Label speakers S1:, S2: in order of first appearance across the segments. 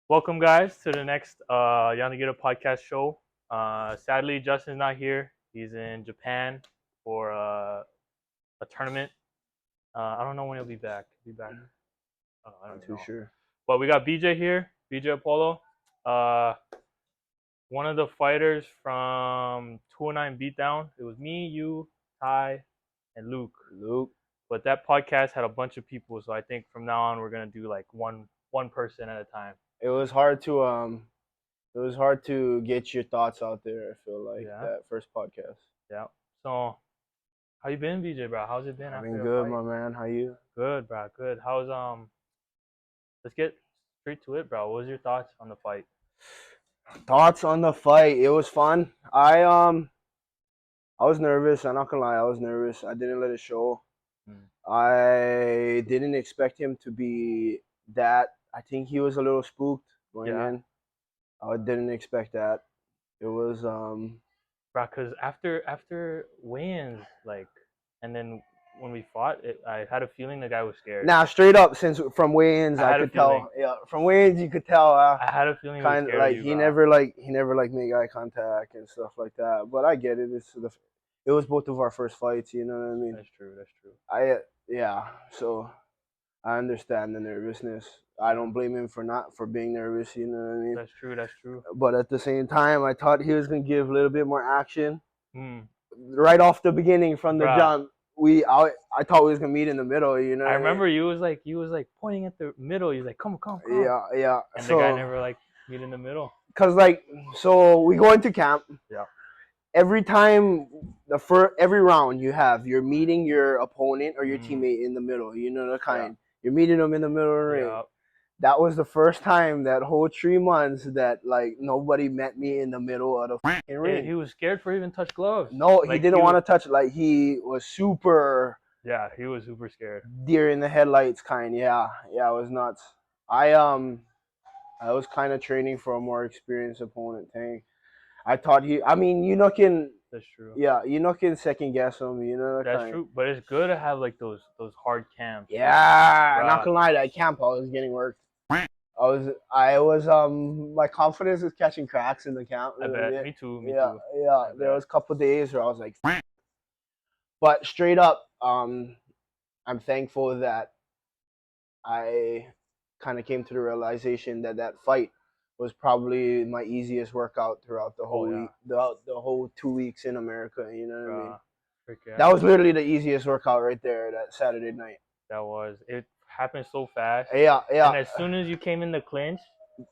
S1: Welcome, guys, to the next Yanagita podcast show. Sadly, Justin's not here. He's in Japan for a tournament. I don't know when he'll be back. He'll be back. I don't
S2: Not
S1: even
S2: too
S1: know.
S2: sure.
S1: But we got BJ here, BJ Apolo. Uh, one of the fighters from 209 Beatdown. It was me, you, Ty, and Luke.
S2: Luke.
S1: But that podcast had a bunch of people, so I think from now on we're gonna do like one person at a time.
S2: It was hard to get your thoughts out there, I feel like,
S1: Yeah,
S2: that first podcast.
S1: yeah. So how you been, BJ, bro? How's it been
S2: I've
S1: after
S2: been
S1: your
S2: good,
S1: fight?
S2: my man. How you?
S1: Good, bro. Good. How's Let's get straight to it, bro. What was your thoughts on the fight?
S2: Thoughts on the fight. It was fun. I was nervous, I'm not gonna lie, I was nervous. I didn't let it show.
S1: Mm.
S2: I didn't expect him to be that. I think he was a little spooked going
S1: Yeah,
S2: in. I didn't expect that. It was
S1: bro. Cause after weigh-ins, like, and then when we fought, I had a feeling the guy was scared.
S2: now straight up, since from weigh-ins
S1: I
S2: I
S1: had a
S2: could
S1: feeling.
S2: tell. Yeah, from weigh-ins you could tell.
S1: I had a feeling he was
S2: Kind of
S1: scared of
S2: like
S1: you,
S2: he
S1: bro.
S2: never made eye contact and stuff like that. But I get it. It was both of our first fights. You know what I mean?
S1: That's true. That's true.
S2: Yeah. So I understand the nervousness. I don't blame him for being nervous. You know what I mean?
S1: That's true. That's true.
S2: But at the same time, I thought he was gonna give a little bit more action
S1: Mm.
S2: right off the beginning from the
S1: Bruh.
S2: jump. I thought we was gonna meet in the middle. You know?
S1: I
S2: what I mean?
S1: remember you was like pointing at the middle. He's like, come.
S2: Yeah.
S1: And
S2: So
S1: the guy never like meet in the middle.
S2: cause like so we go into camp.
S1: Yeah.
S2: Every time every round you're meeting your opponent or your teammate in the middle. You know the kind. You're meeting them in the middle of the ring.
S1: Yeah.
S2: That was the first time that whole 3 months that like nobody met me in the middle of the fucking ring.
S1: He was scared for even touch gloves.
S2: No,
S1: Like,
S2: he didn't want to touch. Like he was super
S1: Yeah, he was super scared.
S2: deer in the headlights kind. Yeah, it was nuts. I was kind of training for a more experienced opponent thing. I thought I mean, can.
S1: That's true.
S2: Yeah, can second guess him. You know.
S1: That's
S2: kind.
S1: true. But it's good to have like those hard camps.
S2: Yeah,
S1: Bruh.
S2: not gonna lie, that camp I was getting worked. I was my confidence was catching cracks in the camp.
S1: I bet. Me too.
S2: Yeah.
S1: I
S2: There
S1: bet.
S2: was a couple of days where I was like, but straight up, I'm thankful that I kind of came to the realization that that fight was probably my easiest workout throughout the whole week, the whole 2 weeks in America. You know what I mean?
S1: Freaking.
S2: That was literally the easiest workout right there that Saturday night.
S1: That was. It happened so fast.
S2: Yeah.
S1: And as soon as you came in the clinch,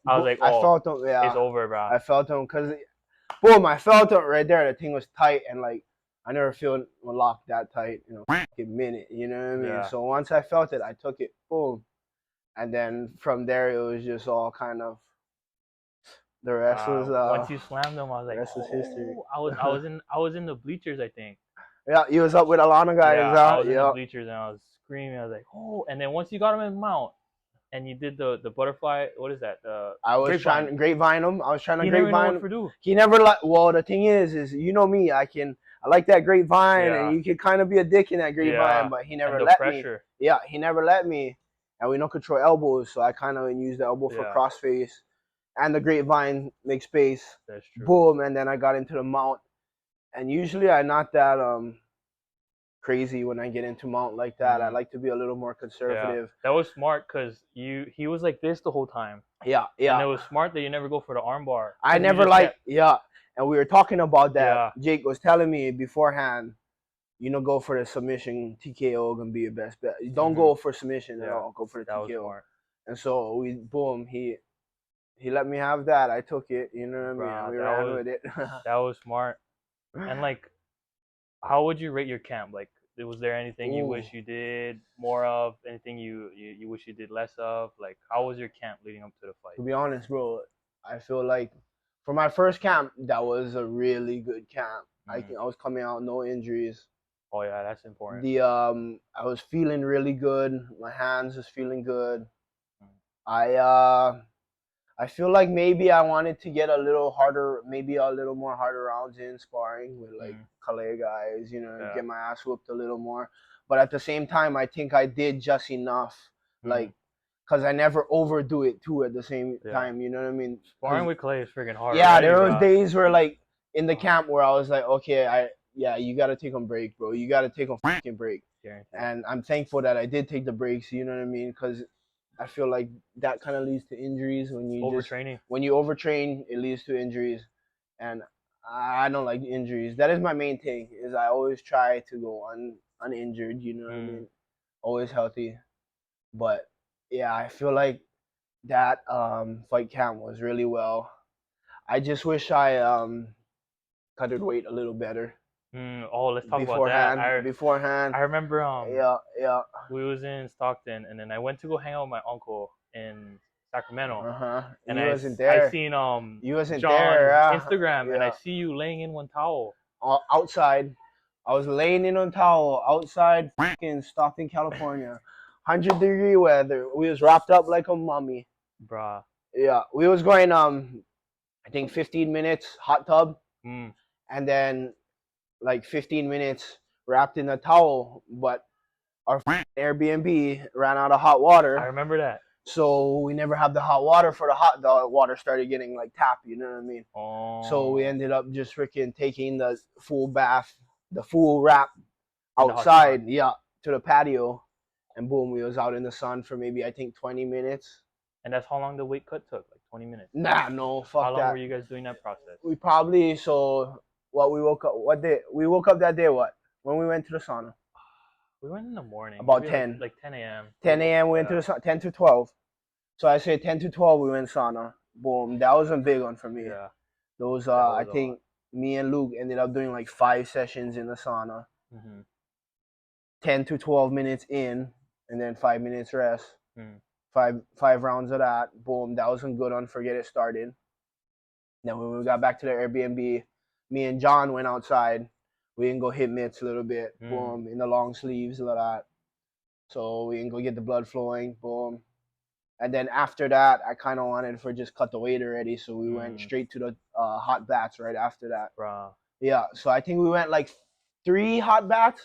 S1: I was like, oh,
S2: I felt him. Yeah,
S1: it's over, bro.
S2: I felt him because, boom, I felt it right there. The thing was tight and like I never feel locked that tight in a fucking minute. You know what I mean?
S1: Yeah.
S2: So once I felt it, I took it, boom, and then from there it was just all kind of. The rest was.
S1: Once you slammed them, I was like,
S2: rest was history.
S1: I was in the bleachers, I think.
S2: Yeah, he was up with a lot of guys.
S1: Yeah, I was in the bleachers and I was screaming. I was like, oh! And then once you got him in mount, and you did the butterfly. What is that?
S2: I was trying to grapevine him. I was trying to grapevine him. He never well, the thing is you know me. I like that grapevine, and you can kind of be a dick in that grapevine, but he never let me. Yeah, he never let me, and we don't control elbows, so I kind of use the elbow for crossface, and the grapevine make space.
S1: That's true.
S2: Boom, and then I got into the mount, and usually I'm not that crazy when I get into mount like that. I like to be a little more conservative.
S1: Yeah. That was smart because he was like this the whole time.
S2: Yeah.
S1: And it was smart that you never go for the armbar.
S2: I never and we were talking about that. Yeah. Jake was telling me beforehand, go for the submission. TKO gonna be your best bet. Don't go for submission at all. Go for the TKO. Was smart. And so he let me have that. I took it. You know what I mean? We ran with it.
S1: That was smart. And like, how would you rate your camp? Like, was there anything you wish you did more of? Anything you wish you did less of? Like, how was your camp leading up to the fight?
S2: To be honest, bro, I feel like for my first camp, that was a really good camp. I was coming out no injuries.
S1: Oh yeah, that's important.
S2: I was feeling really good. My hands was feeling good. I feel like maybe I wanted to get a little harder, maybe a little more harder rounds in sparring with like Calais guys, get my ass whooped a little more. But at the same time, I think I did just enough. Like because I never overdo it too at the same time. You know what I mean?
S1: Sparring with Clay is freaking hard.
S2: Yeah, there was days where like in the camp where I was like, okay, you gotta take a break, bro. You gotta take a fucking break. And I'm thankful that I did take the breaks. You know what I mean? Because I feel like that kind of leads to injuries when you
S1: overtraining.
S2: When you overtrain, it leads to injuries, and I don't like injuries. That is my main thing. Is I always try to go uninjured. You know what I mean? Always healthy. But yeah, I feel like that fight camp was really well. I just wish I cut weight a little better.
S1: Let's talk about that.
S2: Beforehand.
S1: I remember
S2: yeah.
S1: We was in Stockton, and then I went to go hang out with my uncle in Sacramento.
S2: And you wasn't there.
S1: I seen
S2: you wasn't
S1: John's
S2: there,
S1: Instagram, and I see you laying in one towel.
S2: Outside. I was laying in a towel outside fucking Stockton, California. 100-degree weather. We was wrapped up like a mummy.
S1: Bruh.
S2: Yeah. We was going I think 15 minutes hot tub. And then like 15 minutes wrapped in a towel, but our Airbnb ran out of hot water.
S1: I remember that.
S2: So we never had the hot water the water started getting like tapped, you know what I mean? So we ended up just freaking taking the full bath, the full wrap outside, to the patio, and boom, we was out in the sun for maybe I think 20 minutes.
S1: And that's how long the weight cut took, like 20 minutes.
S2: Nah, no, fuck that.
S1: How long were you guys doing that process?
S2: We probably we woke up that day when we went to the sauna.
S1: We went in the morning.
S2: About 10.
S1: Like 10 a.m.
S2: 10 a.m. we went to the sauna, 10 to 12. So I say 10 to 12 we went sauna. Boom. That was a big one for me.
S1: Yeah.
S2: Those I think me and Luke ended up doing like 5 sessions in the sauna. 10 to 12 minutes in, and then 5 minutes rest. 5 rounds of that. Boom. That was a good one for get it started. Then when we got back to the Airbnb, me and John went outside. We didn't go hit mitts a little bit. Boom. In the long sleeves, a lot of that. So we didn't go get the blood flowing. Boom. And then after that, I kind of wanted for just cut the weight already. So we went straight to the hot baths right after that.
S1: Bruh.
S2: Yeah. So I think we went like 3 hot baths.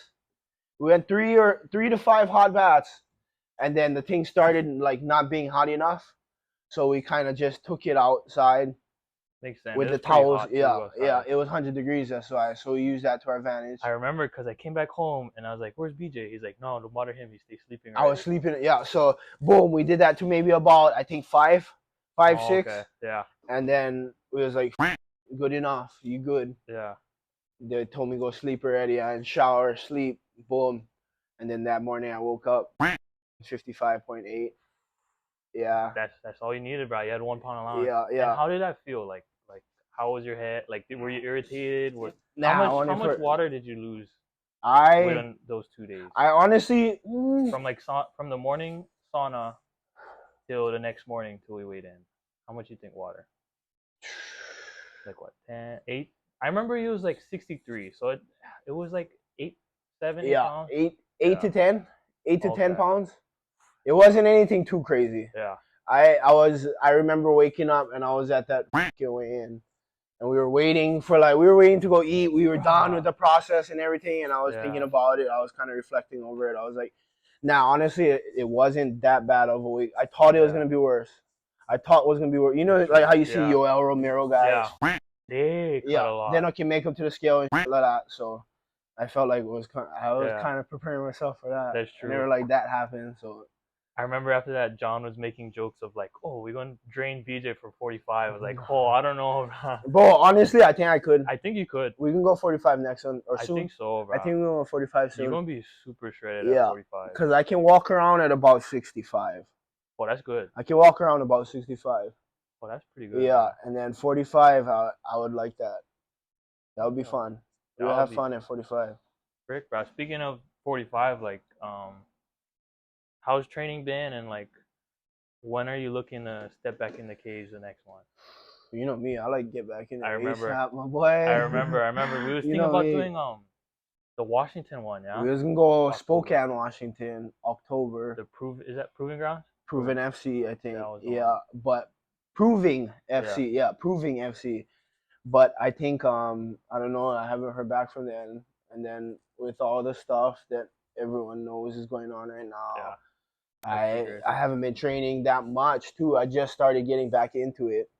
S2: We went 3 to 5 hot baths. And then the thing started like not being hot enough. So we kind of just took it outside.
S1: Makes sense.
S2: With the towels, it was 100 degrees. That's why. So we used that to our advantage.
S1: I remember because I came back home and I was like, "Where's BJ?" He's like, "No, don't bother him. He stays sleeping."
S2: I was sleeping. Yeah. So boom, we did that to maybe about I think 5, 6.
S1: Okay. Yeah.
S2: And then we was like, "Good enough. You good?"
S1: Yeah.
S2: They told me go sleep already. I shower, sleep, boom, and then that morning I woke up 55.8. Yeah.
S1: That's all you needed, bro. You had 1 pound allowance.
S2: Yeah.
S1: And how did that feel? Like how was your head? Like were you irritated? How much water did you lose? Within those 2 days.
S2: I honestly
S1: from the morning sauna till the next morning till we weighed in. How much you think water? Like what? 10, 8? I remember it was like 63. So it was like 8, 7 pounds.
S2: 8 to 10. 8 to 10 pounds. It wasn't anything too crazy.
S1: Yeah.
S2: I remember waking up and I was at that weigh-in. And we were waiting to go eat. We were done with the process and everything. And I was thinking about it. I was kind of reflecting over it. I was like, honestly, it wasn't that bad of a week. I thought it was going to be worse. I thought it was going to be worse. You know, like how you see Yoel Romero guys.
S1: Yeah. They cut a lot.
S2: Then I can make up to the scale and shit like that. So I felt like I was kind of preparing myself for that.
S1: That's true.
S2: And never like that happened. So
S1: I remember after that, John was making jokes of like, "Oh, we're gonna drain BJ for 45." I was like, "Oh, I don't know,
S2: bro." Honestly, I think I could.
S1: I think you could.
S2: We can go 45 next one or soon.
S1: I think so, bro.
S2: I think we're going 45 soon.
S1: You're gonna be super shredded at 45.
S2: Because I can walk around at about 65.
S1: Oh, that's good.
S2: I can walk around about 65.
S1: Oh, that's pretty good.
S2: Yeah, man. And then 45, I would like that. That would be fun. We would have fun at 45.
S1: Rick, bro. Speaking of 45, like, how's training been, and like, when are you looking to step back in the cage the next one?
S2: You know me, I like to get back in the
S1: ASAP,
S2: my boy.
S1: I remember. We was thinking about doing the Washington one, yeah?
S2: We was gonna go Spokane, Washington, October.
S1: Is that Proving Grounds?
S2: Proving FC, I think. But Proving FC, Proving FC. But I think I don't know, I haven't heard back from them. And then with all the stuff that everyone knows is going on right now, I haven't been training that much too. I just started getting back into it.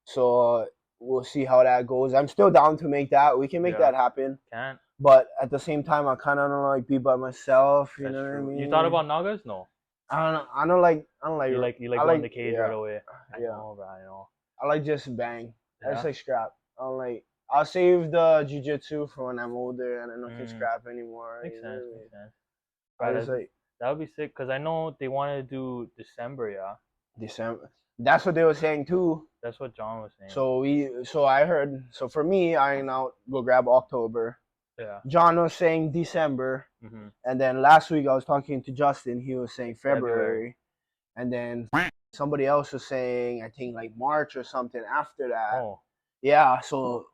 S2: So we'll see how that goes. I'm still down to make that. We can make that happen.
S1: Can't.
S2: But at the same time, I kind of don't like be by myself. You know what I mean?
S1: You thought about Nagas? No.
S2: I don't like. You like
S1: going the cage right away. I
S2: know,
S1: bro. I know.
S2: I like just bang. I just like scrap. I don't like. I'll save the jiu-jitsu for when I'm older and I don't can scrap anymore.
S1: Makes sense. Makes sense. Right, that would be sick because I know they want to do December. Yeah.
S2: December. That's what they were saying too.
S1: That's what John was saying.
S2: So I heard. So for me, I now go grab October.
S1: Yeah.
S2: John was saying December, and then last week I was talking to Justin. He was saying February, and then somebody else was saying I think like March or something after that. Oh. Yeah. So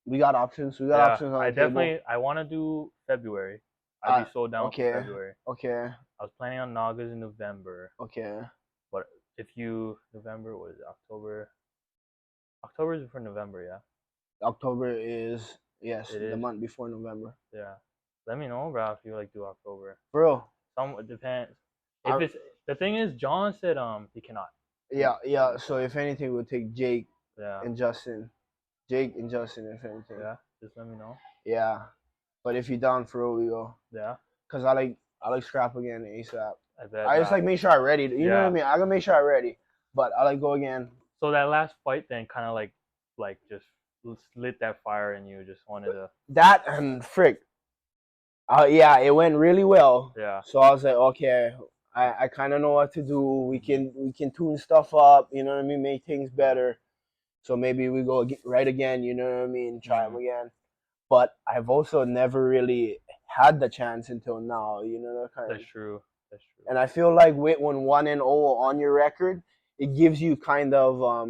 S2: we got options. We got options on the table.
S1: I want to do February. I'd be so down for February.
S2: Okay.
S1: I was planning on Nagas in November.
S2: Okay.
S1: But if you November, what is it, October? October is for November, yeah.
S2: October is the month before November.
S1: Yeah. Let me know, bro, if you like do October.
S2: Bro.
S1: It depends. If it's the thing is, John said he cannot.
S2: Yeah. So if anything, we'll take Jake and Justin. Jake and Justin, if anything.
S1: Yeah. Just let me know.
S2: Yeah. But if you're down for it, we go.
S1: Yeah.
S2: Cause I like scrap again ASAP. I just like make sure I'm ready. You know what I mean? I gotta make sure I'm ready. But I like go again.
S1: So that last fight then kind of like just lit that fire in you. Just wanted to.
S2: That and frick. Yeah, it went really well.
S1: Yeah.
S2: So I was like, okay, I kind of know what to do. We can tune stuff up. You know what I mean? Make things better. So maybe we go right again. You know what I mean? Try them again. But I've also never really had the chance until now. You know that kind of.
S1: That's true.
S2: And I feel like when 1-0 on your record, it gives you kind of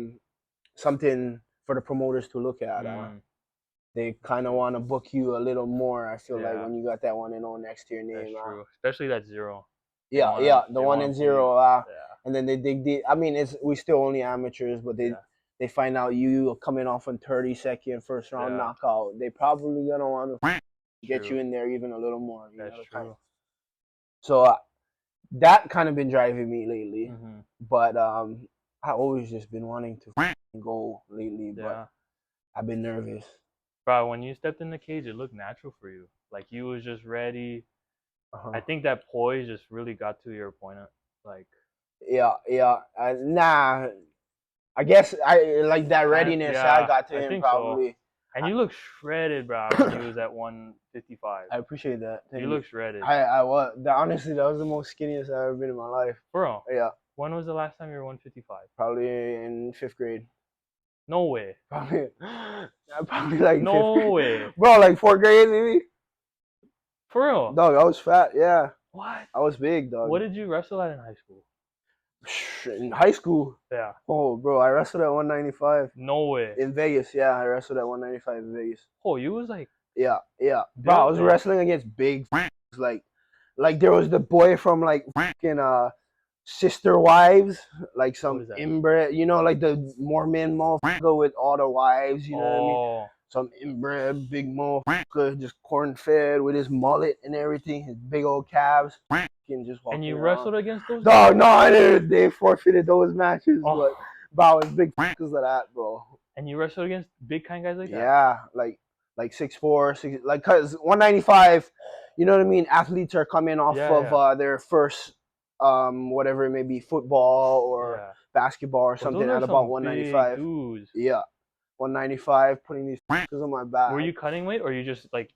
S2: something for the promoters to look at. They kind of want to book you a little more. I feel like when you got that 1-0 next to your name.
S1: That's true. Especially that 0.
S2: Yeah, the 1-0. And then they dig deep. I mean, we still only amateurs, but they find out you coming off on 32nd first round knockout. They probably gonna want to get you in there even a little more.
S1: That's true.
S2: So that kind of been driving me lately, but I always just been wanting to go lately, but I've been nervous.
S1: Bro, when you stepped in the cage, it looked natural for you. Like you was just ready. I think that poise just really got to your opponent. Like.
S2: Yeah. Nah. I guess I like that readiness. I got to him probably.
S1: So. And you look shredded, bro, when you was at 155.
S2: I appreciate that.
S1: You look shredded.
S2: I was. Honestly, that was the most skinniest I've ever been in my life.
S1: Bro.
S2: Yeah.
S1: When was the last time you were 155?
S2: Probably in 5th grade.
S1: No way.
S2: Probably like
S1: no
S2: 5th grade.
S1: Way.
S2: Bro, like 4th grade maybe.
S1: For real?
S2: Dog, I was fat. Yeah.
S1: What?
S2: I was big, dog.
S1: What did you wrestle at in high school?
S2: In high school?
S1: Yeah.
S2: Oh, bro, I wrestled at 195.
S1: No way.
S2: In Vegas, yeah, I wrestled at 195 in Vegas.
S1: Oh, you was like.
S2: Yeah. Bro, I was wrestling against big like there was the boy from like fucking Sister Wives, like some inbred, you know, like the Mormon motherfucker with all the wives, you know what I mean? Some inbred big motherfucker, just corn fed with his mullet and everything, his big old calves.
S1: And you wrestled against those?
S2: No, I didn't. They forfeited those matches, but I was big fuckers of that, bro.
S1: And you wrestled against big kind guys like that?
S2: Yeah, like 6'4", 6, like cause 195, you know what I mean? Athletes are coming off of their first whatever it may be, football or basketball or something at about 195. Yeah. 195, putting these fuckers on my back.
S1: Were you cutting weight or you just like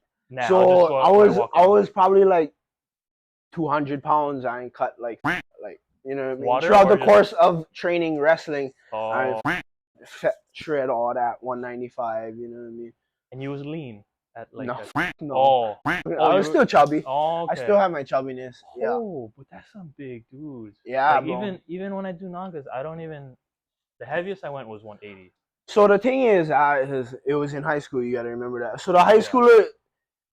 S2: so I was probably like 200 pounds. I ain't cut like you know what I mean? Throughout the course of training wrestling, I shred all that 195, you know what I mean?
S1: And you was lean at like
S2: no. I was still chubby.
S1: Oh, okay.
S2: I still have my chubbiness. Yeah.
S1: Oh, but that's some big dudes.
S2: Yeah,
S1: like even when I do Nagas, the heaviest I went was 180.
S2: So the thing is, it was in high school. You gotta remember that. So the high schooler,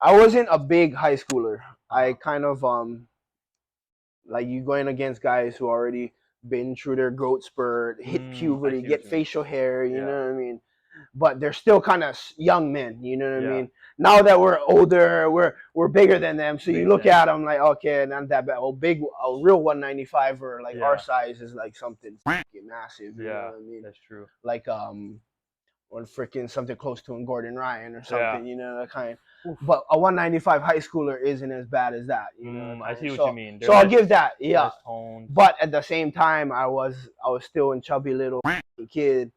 S2: I wasn't a big high schooler. I kind of like you going against guys who already been through their growth spurt, hit puberty, get facial hair. You know what I mean? but they're still kind of young men. You know what I mean? Now that we're older, we're bigger than them. So you look at them like, okay, not that bad. A real 195 or like our size is like something massive. You know what I mean?
S1: That's true.
S2: Like or freaking something close to a Gordon Ryan or something, you know, that kind. But a 195 high schooler isn't as bad as that, you know.
S1: I see what you mean.
S2: So I'll give that, yeah. But at the same time, I was still a chubby little kid,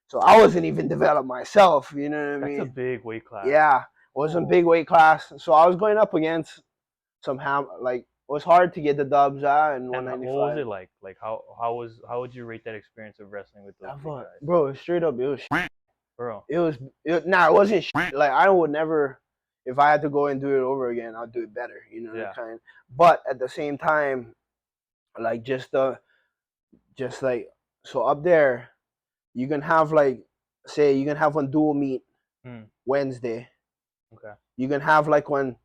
S2: so I wasn't even developed myself, you know what I mean.
S1: That's a big weight class.
S2: Yeah, wasn't big weight class, so I was going up against some like. It was hard to get the dubs and 195.
S1: What was it like? Like how would you rate that experience of wrestling with those guys?
S2: Bro, straight up, it was.
S1: Bro.
S2: It wasn't like I would never, if I had to go and do it over again, I'd do it better, you know, that kind. But at the same time, like just like, so up there, you can have like, say you can have one dual meet Wednesday.
S1: Okay.
S2: You can have like one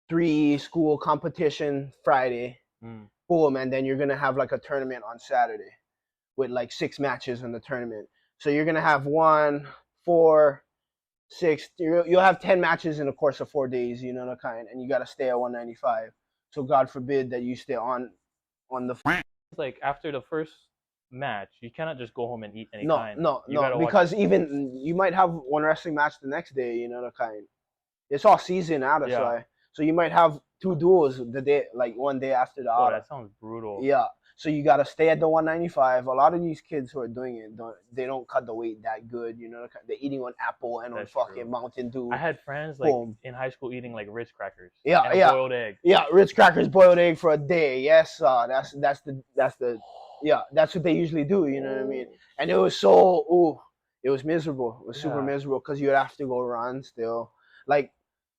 S2: 3 school competition Friday. Boom, and then you're gonna have like a tournament on Saturday with like 6 matches in the tournament. So you're gonna have 1, 4, 6. You'll have 10 matches in the course of 4 days. You know, the kind, and you gotta stay at 195. So God forbid that you stay on the.
S1: Like after the first match, you cannot just go home and eat any kind.
S2: No, because even you might have one wrestling match the next day. You know, the kind. It's all season out of why. So you might have 2 duels the day, like one day after the other.
S1: That sounds brutal.
S2: Yeah. So you gotta stay at the 195. A lot of these kids who are doing it they don't cut the weight that good. You know, they're eating on apple and on fucking Mountain Dew.
S1: I had friends like in high school eating like Ritz crackers.
S2: Yeah,
S1: and boiled egg.
S2: Yeah, Ritz crackers, boiled egg for a day. Yes, that's what they usually do. You know what I mean? And it was it was miserable. It was super miserable because you'd have to go run still. Like,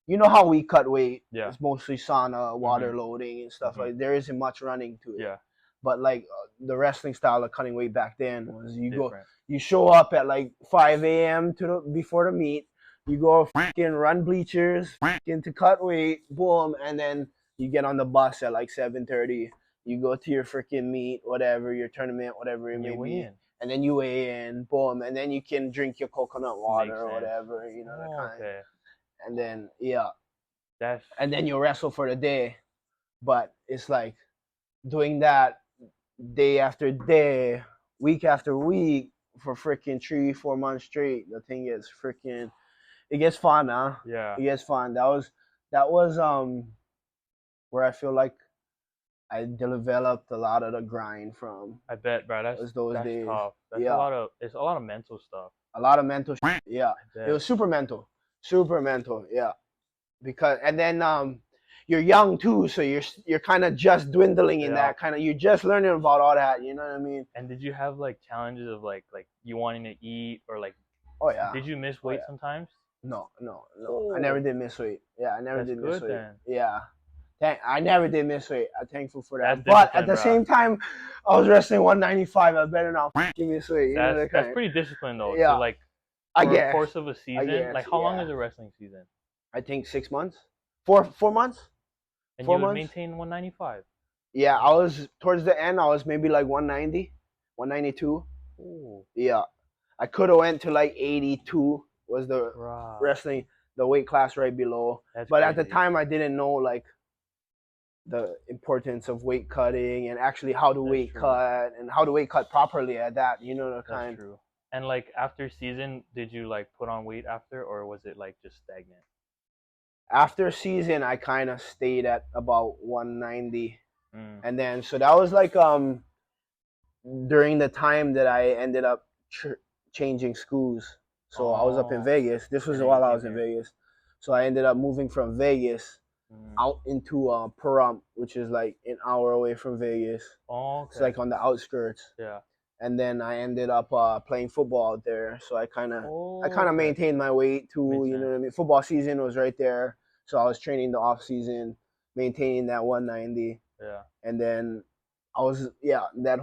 S2: you know how we cut weight?
S1: Yeah,
S2: it's mostly sauna, water loading, and stuff like. There isn't much running to it.
S1: Yeah.
S2: But like the wrestling style of cutting weight back then was you show up at like 5 a.m. before the meet, you go freaking run bleachers, freaking to cut weight, boom, and then you get on the bus at like 7:30. You go to your freaking meet, whatever, your tournament, whatever it may be, and then you weigh in, boom, and then you can drink your coconut water or whatever, you know, that kind. Okay. And then and then you wrestle for the day, but it's like doing that day after day, week after week for freaking 3-4 months straight. The thing is freaking, it gets fun, huh?
S1: Yeah,
S2: it gets fun. That was where I feel like I developed a lot of the grind from.
S1: I bet, bro. That's days. Tough. That's it's a lot of mental stuff.
S2: A lot of mental shit. Yeah, it was super mental. Yeah, because and then you're young too, so you're kind of just dwindling in that kind of. You're just learning about all that. You know what I mean?
S1: And did you have like challenges of like you wanting to eat or like?
S2: Oh yeah.
S1: Did you miss weight sometimes?
S2: No. I never did miss weight. Yeah, I never did miss weight. Then. Yeah. I never did miss weight. I'm thankful for that. But at the same time, I was wrestling 195. I better not fucking miss weight.
S1: That's pretty disciplined though. Yeah. So like, for the course of a season, like how long is a wrestling season?
S2: I think 6 months. 4 months.
S1: And you would maintain 195.
S2: Yeah, I was towards the end. I was maybe like 190, 192.
S1: Ooh.
S2: Yeah, I could have went to like 82. Was the wrestling, the weight class right below. But at the time, I didn't know like the importance of weight cutting and actually how to weight cut and how to weight cut properly at that. You know the kind.
S1: That's true. And like after season, did you like put on weight after, or was it like just stagnant?
S2: After season, I kind of stayed at about 190, and then so that was like during the time that I ended up changing schools. So I was up in Vegas. This was while I was in Vegas. So I ended up moving from Vegas out into Pahrump, which is like an hour away from Vegas.
S1: Oh, okay.
S2: It's like on the outskirts.
S1: Yeah.
S2: And then I ended up playing football out there. So I kind of maintained my weight too. You know what I mean? Football season was right there. So I was training the off season, maintaining that 190.
S1: Yeah.
S2: And then I was that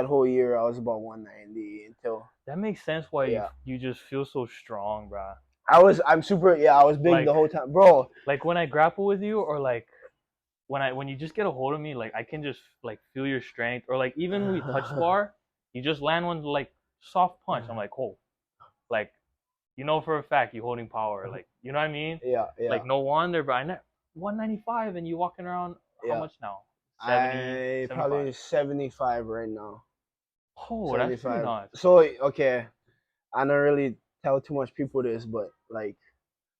S2: whole year I was about 190 until.
S1: That makes sense why you just feel so strong, bro.
S2: I was big the whole time, bro.
S1: Like when I grapple with you, or like when you just get a hold of me, like I can just like feel your strength, or like even when we touch spar, you just land one like soft punch. I'm like, oh, like, you know for a fact you holding power. Like, you know what I mean?
S2: Yeah, yeah.
S1: Like, no wonder, bro. 195 and you walking around how much now? 70,
S2: probably 75 right now.
S1: Oh, 75. That's pretty nice.
S2: So okay, I don't really tell too much people this, but like,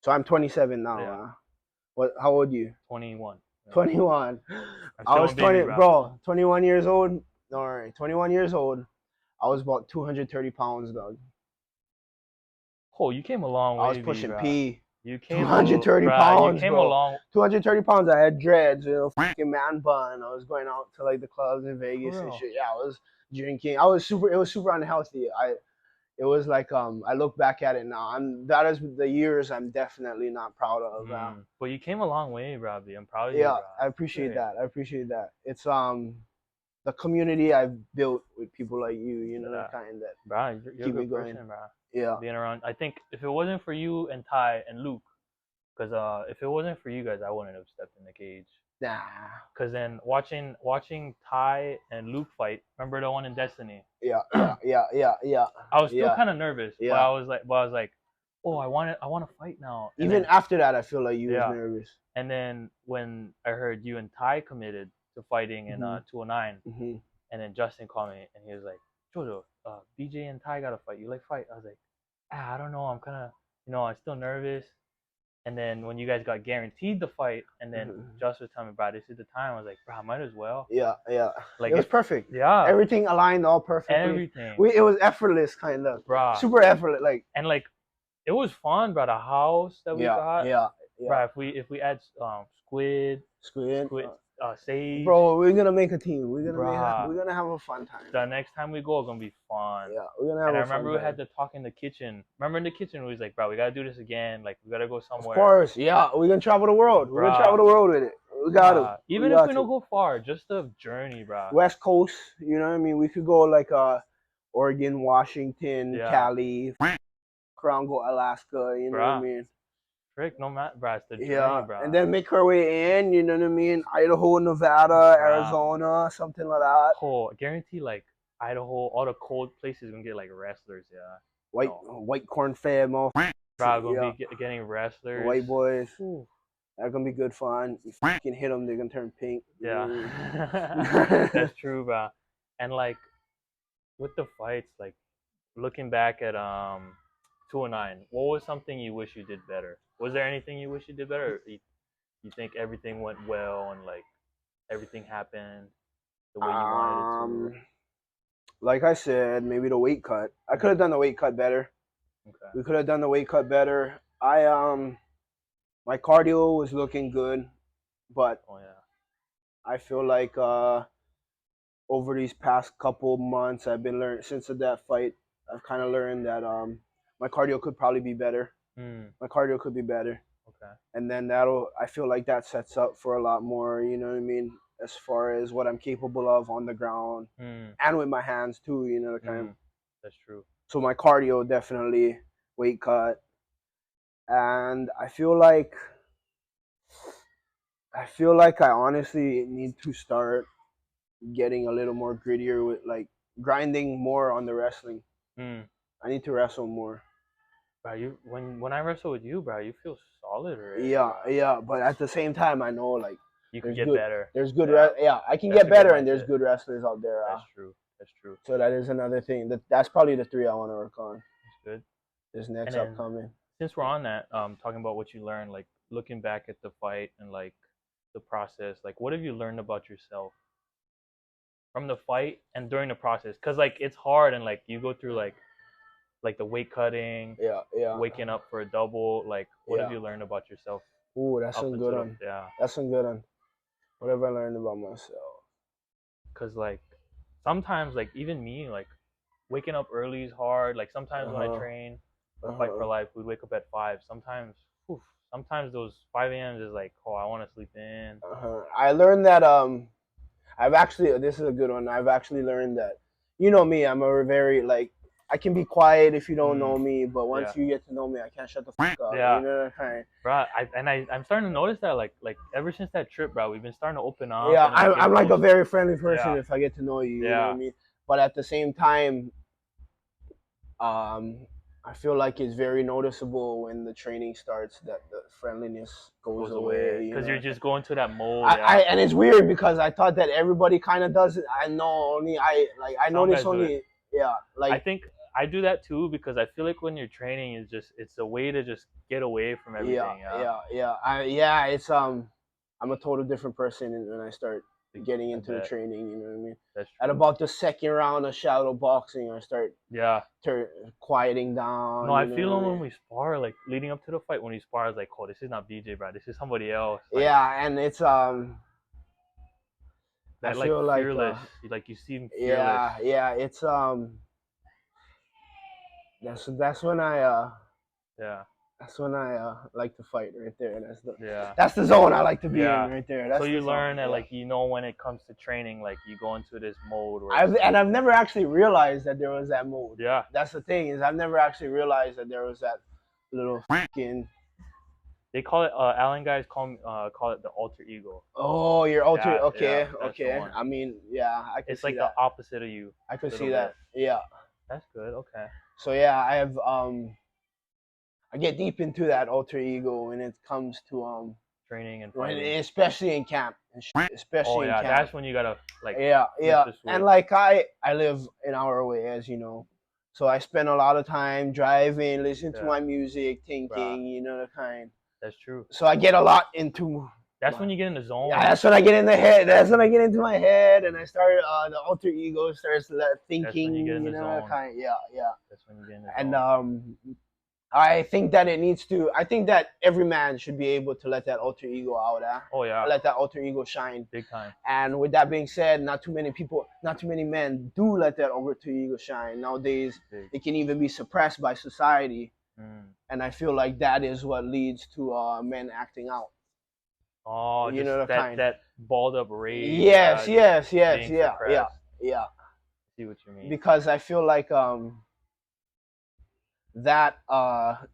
S2: so I'm 27 now.
S1: Yeah.
S2: What? How old are you?
S1: 21.
S2: 21. I was 20, baby, bro. 21 years old. All right, 21 years old. I was about 230 pounds, dog.
S1: Oh, you came a long way.
S2: I was pushing P.
S1: You came
S2: 230 pounds,
S1: you came
S2: bro.
S1: along.
S2: 230 pounds. I had dreads, fucking man bun. I was going out to like the clubs in Vegas and shit. Yeah, I was drinking. It was super unhealthy. It was like I look back at it now. That is the years I'm definitely not proud of.
S1: But you came a long way, Robbie. I'm proud of you.
S2: Yeah,
S1: bro.
S2: I appreciate that. I appreciate that. It's the community I've built with people like you, the kind that
S1: bro, you're
S2: keep
S1: a
S2: me
S1: good
S2: going.
S1: person, bro.
S2: Yeah.
S1: Being around, I think if it wasn't for you and Ty and Luke, because if it wasn't for you guys, I wouldn't have stepped in the cage.
S2: Nah.
S1: Because then watching Ty and Luke fight, remember the one in Destiny?
S2: Yeah. I
S1: was still kind of nervous, but I was like, oh, I want to fight now.
S2: And even then, after that, I feel like you was nervous.
S1: And then when I heard you and Ty committed to fighting in 209, and then Justin called me and he was like, Jojo, BJ and Ty gotta fight. You like fight? I was like, I don't know. I'm kind of, I'm still nervous. And then when you guys got guaranteed the fight, and then Just was telling me, bro, this is the time. I was like, bro, I might as well.
S2: Yeah.
S1: Like,
S2: it was perfect.
S1: Yeah.
S2: Everything aligned all perfectly.
S1: Everything.
S2: It was effortless, kind of.
S1: Bro.
S2: Super effortless, like.
S1: And like, it was fun, bro. The house that we got.
S2: Yeah.
S1: Bro, if we add squid, sage.
S2: Bro, we're gonna make a team. We're gonna have a fun time.
S1: The next time we go, it's gonna be fun.
S2: Yeah, we're gonna have a fun time.
S1: And I remember we had to talk in the kitchen. Remember in the kitchen, we was like, bro, we gotta do this again. Like, we gotta go somewhere.
S2: Of course, yeah. We're gonna travel the world. We're gonna travel the world with it. We gotta.
S1: Even if we don't go far, just the journey, bro.
S2: West Coast, you know what I mean? We could go like Oregon, Washington, Cali, Corongo, Alaska. You know what I mean?
S1: Frick, no matter, bro. It's the journey, bro.
S2: And then make our way in. You know what I mean? Idaho, Nevada, Arizona, something like that.
S1: Oh, I guarantee, like Idaho, all the cold places gonna get like wrestlers. Yeah.
S2: White corn fed,
S1: bro. Gonna be getting wrestlers.
S2: White boys. Ooh. That's gonna be good fun. You fucking hit them, they're gonna turn pink.
S1: Yeah. That's true, bro. And like with the fights, like looking back at 209, what was something you wish you did better? Was there anything you wish you did better? Or you think everything went well and like everything happened the way you wanted it to?
S2: Like I said, maybe the weight cut. I could have done the weight cut better. Okay. We could have done the weight cut better. My cardio was looking good, but I feel like over these past couple months, I've been learning since that fight. I've kind of learned that my cardio could probably be better. My cardio could be better.
S1: Okay.
S2: And then I feel like that sets up for a lot more, you know what I mean, as far as what I'm capable of on the ground and with my hands too, you know, kind of.
S1: That's true.
S2: So my cardio definitely weight cut. And I feel like I honestly need to start getting a little more grittier with like grinding more on the wrestling. I need to wrestle more.
S1: Bro, when I wrestle with you, bro, you feel solid already.
S2: Yeah, but at the same time, I know like
S1: you can get better.
S2: There's good, I can get better, and there's good wrestlers out there.
S1: That's true.
S2: So that is another thing. That's probably the 3 I want to work on.
S1: That's good.
S2: This next upcoming.
S1: Since we're on that, talking about what you learned, like looking back at the fight and like the process, like what have you learned about yourself from the fight and during the process? Cause like it's hard and like you go through like the weight cutting, waking up for a double. Like, what have you learned about yourself?
S2: Ooh, that's some good one.
S1: Yeah,
S2: that's some good one. What have I learned about myself?
S1: Cause like sometimes, like even me, like waking up early is hard. Like sometimes when I train for Fight for Life, we wake up at 5. Sometimes those 5 a.m. is like, oh, I want to sleep in.
S2: I learned that this is a good one. I've actually learned that, you know me, I'm a very like. I can be quiet if you don't know me, but once you get to know me, I can't shut the fuck up.
S1: Yeah.
S2: You know what I'm saying?
S1: Bro, I'm starting to notice that, like ever since that trip, bro, we've been starting to open up.
S2: Yeah, I'm like a very friendly person if I get to know you. You know what I mean? But at the same time, I'm I feel like it's very noticeable when the training starts that the friendliness goes away
S1: because you're just going to that mode.
S2: And it's weird because I thought that everybody kind of does it. I know only I notice only
S1: I think I do that too because I feel like when you're training, it's a way to just get away from everything.
S2: It's I'm a total different person when I start getting into the training. You know what I mean? At about the second round of shadow boxing, I start quieting down.
S1: No, I feel when we spar, like leading up to the fight, when we spar, I was like, oh, this is not BJ, bro. This is somebody else.
S2: Like, and it's
S1: that I like feel fearless. Like you see him fearless.
S2: It's that's when I That's when I like to fight right there. That's the zone I like to be in right there. That's
S1: so you learn that like when it comes to training, like you go into this mode. Where
S2: I've never actually realized that there was that mode.
S1: Yeah.
S2: That's the thing is I've never actually realized that there was that little fucking.
S1: They call it Allen guys call it the alter ego.
S2: Oh, your alter. Okay. I mean, I can
S1: it's
S2: see
S1: like
S2: that.
S1: the opposite of you.
S2: I could see that. Yeah.
S1: That's good. Okay.
S2: So I have I get deep into that alter ego when it comes to
S1: training and fighting.
S2: Especially in camp. Especially in camp.
S1: That's when you gotta like
S2: and like I live an hour away, as you know, so I spend a lot of time driving, listening to my music, thinking, you know, the kind.
S1: That's true.
S2: So I get a lot into.
S1: That's when you get in the zone.
S2: Yeah, that's when I get in the head. That's when I get into my head, and I start the alter ego starts thinking. That's when you get in the zone. Kind.
S1: That's when you get in the zone.
S2: And I think that I think that every man should be able to let that alter ego out.
S1: Oh yeah.
S2: Let that alter ego shine.
S1: Big time.
S2: And with that being said, not too many men do let that alter ego shine. Nowadays, it can even be suppressed by society. And I feel like that is what leads to men acting out.
S1: Oh, you know that balled up rage.
S2: Yes. See
S1: what you mean.
S2: Because I feel like that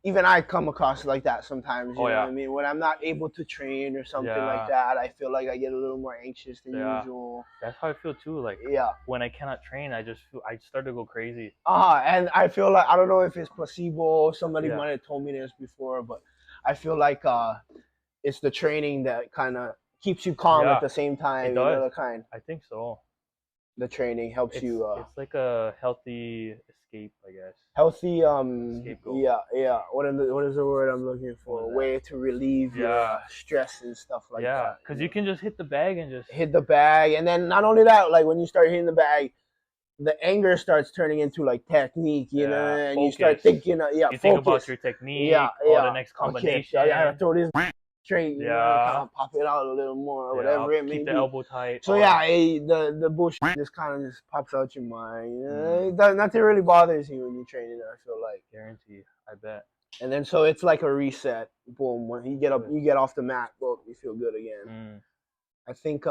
S2: even I come across like that sometimes. You know what I mean? When I'm not able to train or something like that, I feel like I get a little more anxious than usual.
S1: That's how I feel too. Like when I cannot train, I start to go crazy.
S2: And I feel like I don't know if it's placebo. Somebody might have told me this before, but I feel like it's the training that kind of keeps you calm at the same time.
S1: It does.
S2: You know, kind.
S1: I think so.
S2: The training helps you.
S1: It's like a healthy escape, I guess.
S2: Healthy. Scapegoat. Yeah. What is the word I'm looking for? A way to relieve your stress and stuff like that.
S1: Yeah, because you can just hit the bag and just
S2: hit the bag, and then not only that, like when you start hitting the bag, the anger starts turning into like technique, you know, and
S1: focus.
S2: You start thinking,
S1: think about your technique, the next combination.
S2: Okay, I gotta throw this straight, you know, kind of pop it out a little more, or whatever it may be.
S1: Keep the elbow tight.
S2: So the bullshit just kind of just pops out your mind. You know? Nothing really bothers you when you're training. I feel like
S1: guaranteed. I bet.
S2: And then so it's like a reset. Boom. When you get up, you get off the mat. Boom, you feel good again. I think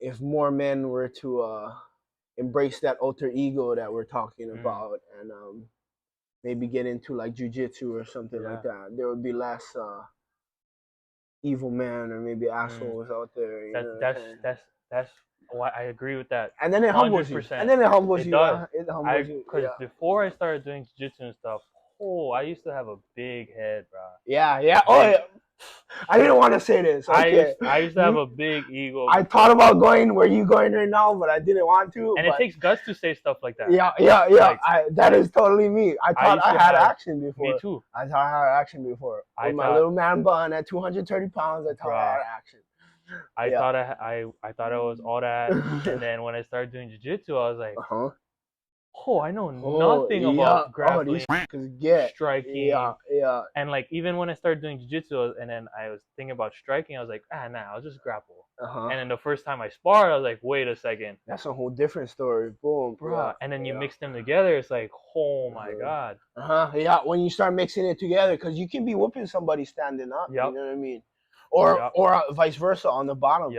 S2: if more men were to embrace that alter ego that we're talking about, and maybe get into like jiu-jitsu or something like that, there would be less evil men or maybe assholes out there.
S1: That's why I agree with that.
S2: And then it humbles you. And then it humbles you.
S1: Does.
S2: It humbles you.
S1: Because before I started doing jiu-jitsu and stuff, I used to have a big head, bro.
S2: Yeah. Oh, yeah. I didn't want to say this. Okay.
S1: I used to have a big ego.
S2: I thought about going where you going right now, but I didn't want to.
S1: And it takes guts to say stuff like that.
S2: Yeah. Like, that is totally me. I thought I had action before.
S1: Me too.
S2: I thought I had action before. With my little man bun at 230 pounds, I thought I had action.
S1: I thought I was all that, and then when I started doing jiu-jitsu, I was like, I know nothing about grappling, striking.
S2: Yeah.
S1: And like even when I started doing jiu-jitsu, and then I was thinking about striking, I was like, I'll just grapple. And then the first time I sparred, I was like, wait a second,
S2: that's a whole different story. Boom,
S1: bro. And then you mix them together, it's like, oh my god.
S2: Yeah. When you start mixing it together, because you can be whooping somebody standing up. You know what I mean? Or vice versa on the bottom.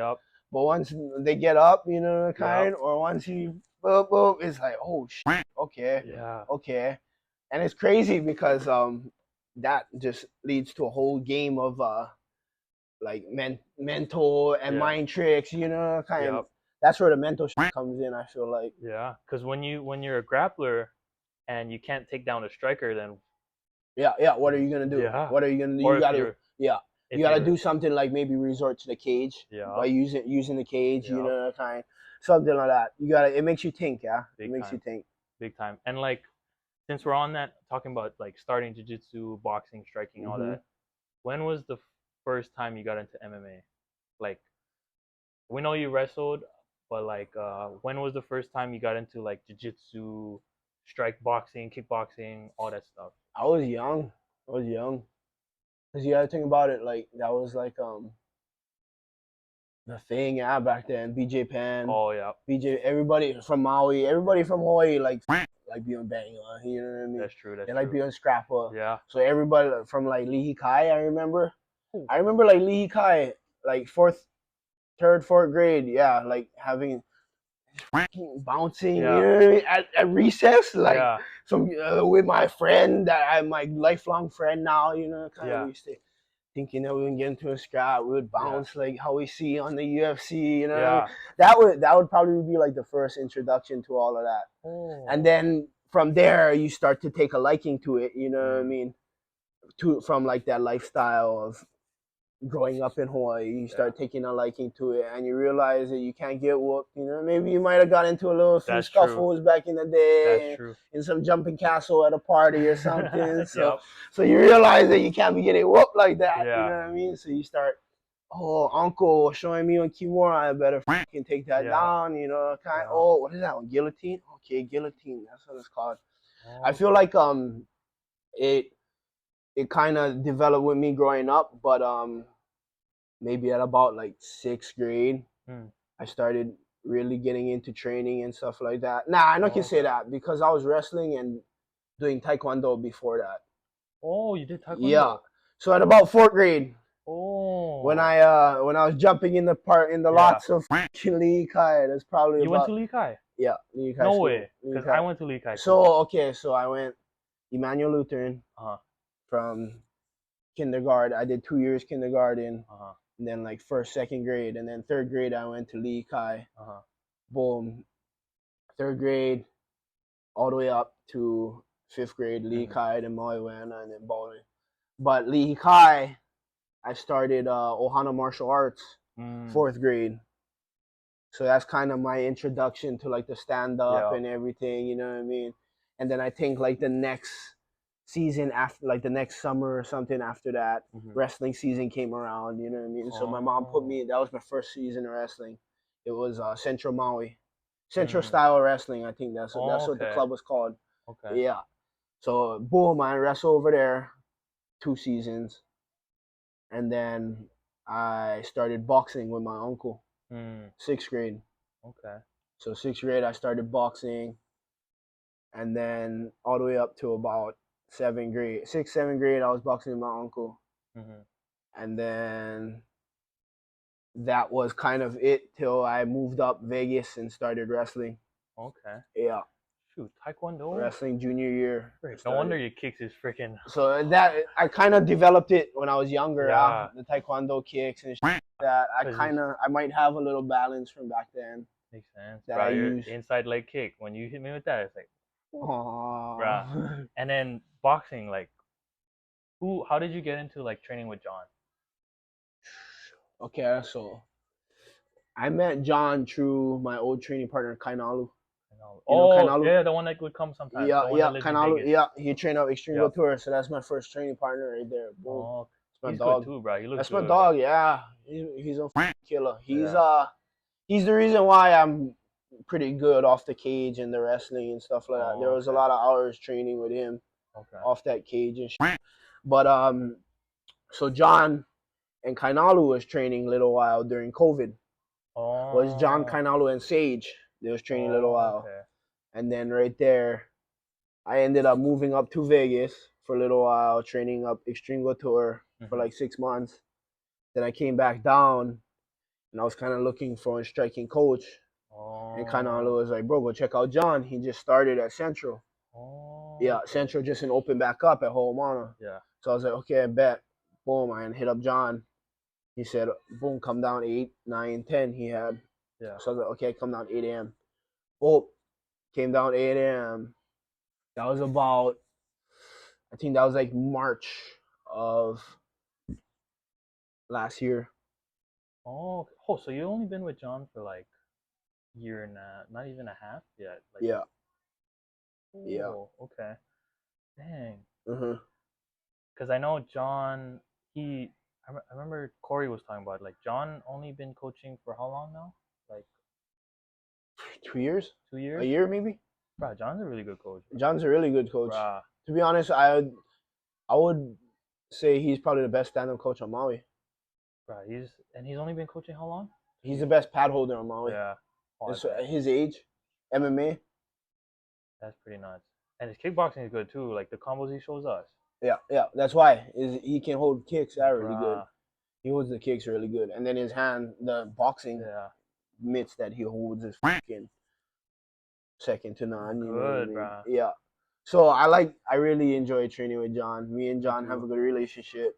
S2: But once they get up, you know, or once you boop, it's like, oh shit, okay. And it's crazy because that just leads to a whole game of like mental and mind tricks, you know, That's where the mental shit comes in, I feel like.
S1: Yeah, because when you're a grappler, and you can't take down a striker, then
S2: yeah. What are you gonna do?
S1: yeah.
S2: What are you gonna do?
S1: Or
S2: You gotta you gotta do something like maybe resort to the cage by using the cage. You know, kind something like that. You gotta. It makes you think. Yeah, it makes you think.
S1: Big time. And like, since we're on that, talking about like starting jiu-jitsu, boxing, striking, all that. When was the first time you got into MMA? Like, we know you wrestled, but like, when was the first time you got into like jiu-jitsu, strike boxing, kickboxing, all that stuff?
S2: I was young. Cause you gotta think about it. Like that was like the thing. Yeah, back then. BJ Penn.
S1: Oh yeah.
S2: BJ. Everybody from Maui. Everybody from Hawaii. Like being bang on. You know what I mean?
S1: That's true.
S2: They like being scrapper.
S1: Yeah.
S2: So everybody from like Lihi Kai, I remember. I remember like Lihi Kai, like third, fourth grade. Yeah, like having bouncing, you know what I mean? At recess, like some with my friend that I'm my lifelong friend now, you know, kind of used to thinking that we would get into a scrap, we would bounce like how we see on the UFC, you know. What I mean? That would probably be like the first introduction to all of that. And then from there you start to take a liking to it, you know what I mean? From like that lifestyle of growing up in Hawaii, you start taking a liking to it, and you realize that you can't get whooped. You know, maybe you might have got into a little few scuffles back in the day, in some jumping castle at a party or something. So you realize that you can't be getting whooped like that. You know what I mean? So you start, uncle showing me on Kimura, I better fucking take that down. You know, what is that one? Guillotine? Okay, guillotine. That's what it's called. I feel like it kind of developed with me growing up, but maybe at about like 6th grade, I started really getting into training and stuff like that. Nah, I can say that because I was wrestling and doing taekwondo before that.
S1: Oh, you did taekwondo?
S2: Yeah. So at about 4th grade, when I was jumping in the lots of Lee Kai, that's probably
S1: you went to Lee Kai?
S2: Yeah, Lee Kai.
S1: No way, because I went to Lee Kai.
S2: So I went Emmanuel Lutheran. From kindergarten. I did 2 years kindergarten, and then like 1st, 2nd grade, and then 3rd grade I went to Lee Kai. Boom. 3rd grade, all the way up to 5th grade, Lee Kai, then Moiwana, and then bowling. But Lee Kai, I started Ohana Martial Arts, 4th grade. So that's kind of my introduction to like the stand-up and everything, you know what I mean? And then I think like the next season after, like the next summer or something after that, wrestling season came around, you know what I mean? So my mom put me, that was my first season of wrestling. It was Central Maui. Central Style Wrestling, I think that's what the club was called. Okay. Yeah. So boom, I wrestled over there 2 seasons. And then I started boxing with my uncle. 6th grade. Okay. So 6th grade I started boxing. And then all the way up to about 7th grade, 6th, 7th grade, I was boxing with my uncle. And then that was kind of it till I moved up Vegas and started wrestling. Okay. Yeah.
S1: Shoot, taekwondo?
S2: Wrestling junior year.
S1: No wonder your kicks is freaking.
S2: So that, I kind of developed it when I was younger. The taekwondo kicks and shit that. I might have a little balance from back then.
S1: Makes sense. That I used. Inside leg kick. When you hit me with that, it's like, bruh. And then boxing, like, how did you get into like training with John?
S2: Okay, so I met John through my old training partner, Kainalu.
S1: Kainalu? Yeah, the one that would come sometimes.
S2: Yeah, Kainalu. Yeah, he trained out Extreme Couture, so that's my first training partner right there. Boom.
S1: He's good too, bro. He looks
S2: That's good. My dog. Yeah, he's a killer. He's the reason why I'm pretty good off the cage and the wrestling and stuff like that. There was a lot of hours training with him off that cage and shit. But so John and Kainalu was training a little while during COVID. Was John, Kainalu, and Sage. They was training a little while. And then right there, I ended up moving up to Vegas for a little while, training up Extreme Couture for like 6 months. Then I came back down, and I was kind of looking for a striking coach. And Kainalu was like, bro, go check out John. He just started at Central. Yeah, Central just didn't open back up at Ho'omana. Yeah. So I was like, okay, I bet. Boom, I hit up John. He said, boom, come down 8, 9, 10 he had. Yeah. So I was like, okay, come down 8 a.m. Boom. Came down 8 a.m. That was about, I think that was like March of last year.
S1: Oh, so you only been with John for like year and not even a half yet. Like,
S2: Yeah.
S1: oh,
S2: Yeah.
S1: Okay. Dang.
S2: Uh-huh.
S1: Because I know John. I remember Corey was talking about like John only been coaching for how long now? Like
S2: 2 years.
S1: 2 years.
S2: A year maybe.
S1: Bro, John's a really good coach. Bro.
S2: John's a really good coach.
S1: Bruh.
S2: To be honest, I would say he's probably the best stand-up coach on Maui.
S1: Bro, he's only been coaching how long?
S2: He's the best pad holder on Maui.
S1: Yeah.
S2: Oh, at his age, MMA.
S1: That's pretty nuts. And his kickboxing is good too. Like the combos he shows us.
S2: Yeah. That's why he can hold kicks that really good. He holds the kicks really good, and then his hand, the boxing mitts that he holds is fucking second to none. You know what I mean?
S1: Bro.
S2: Yeah. So I really enjoy training with John. Me and John have a good relationship.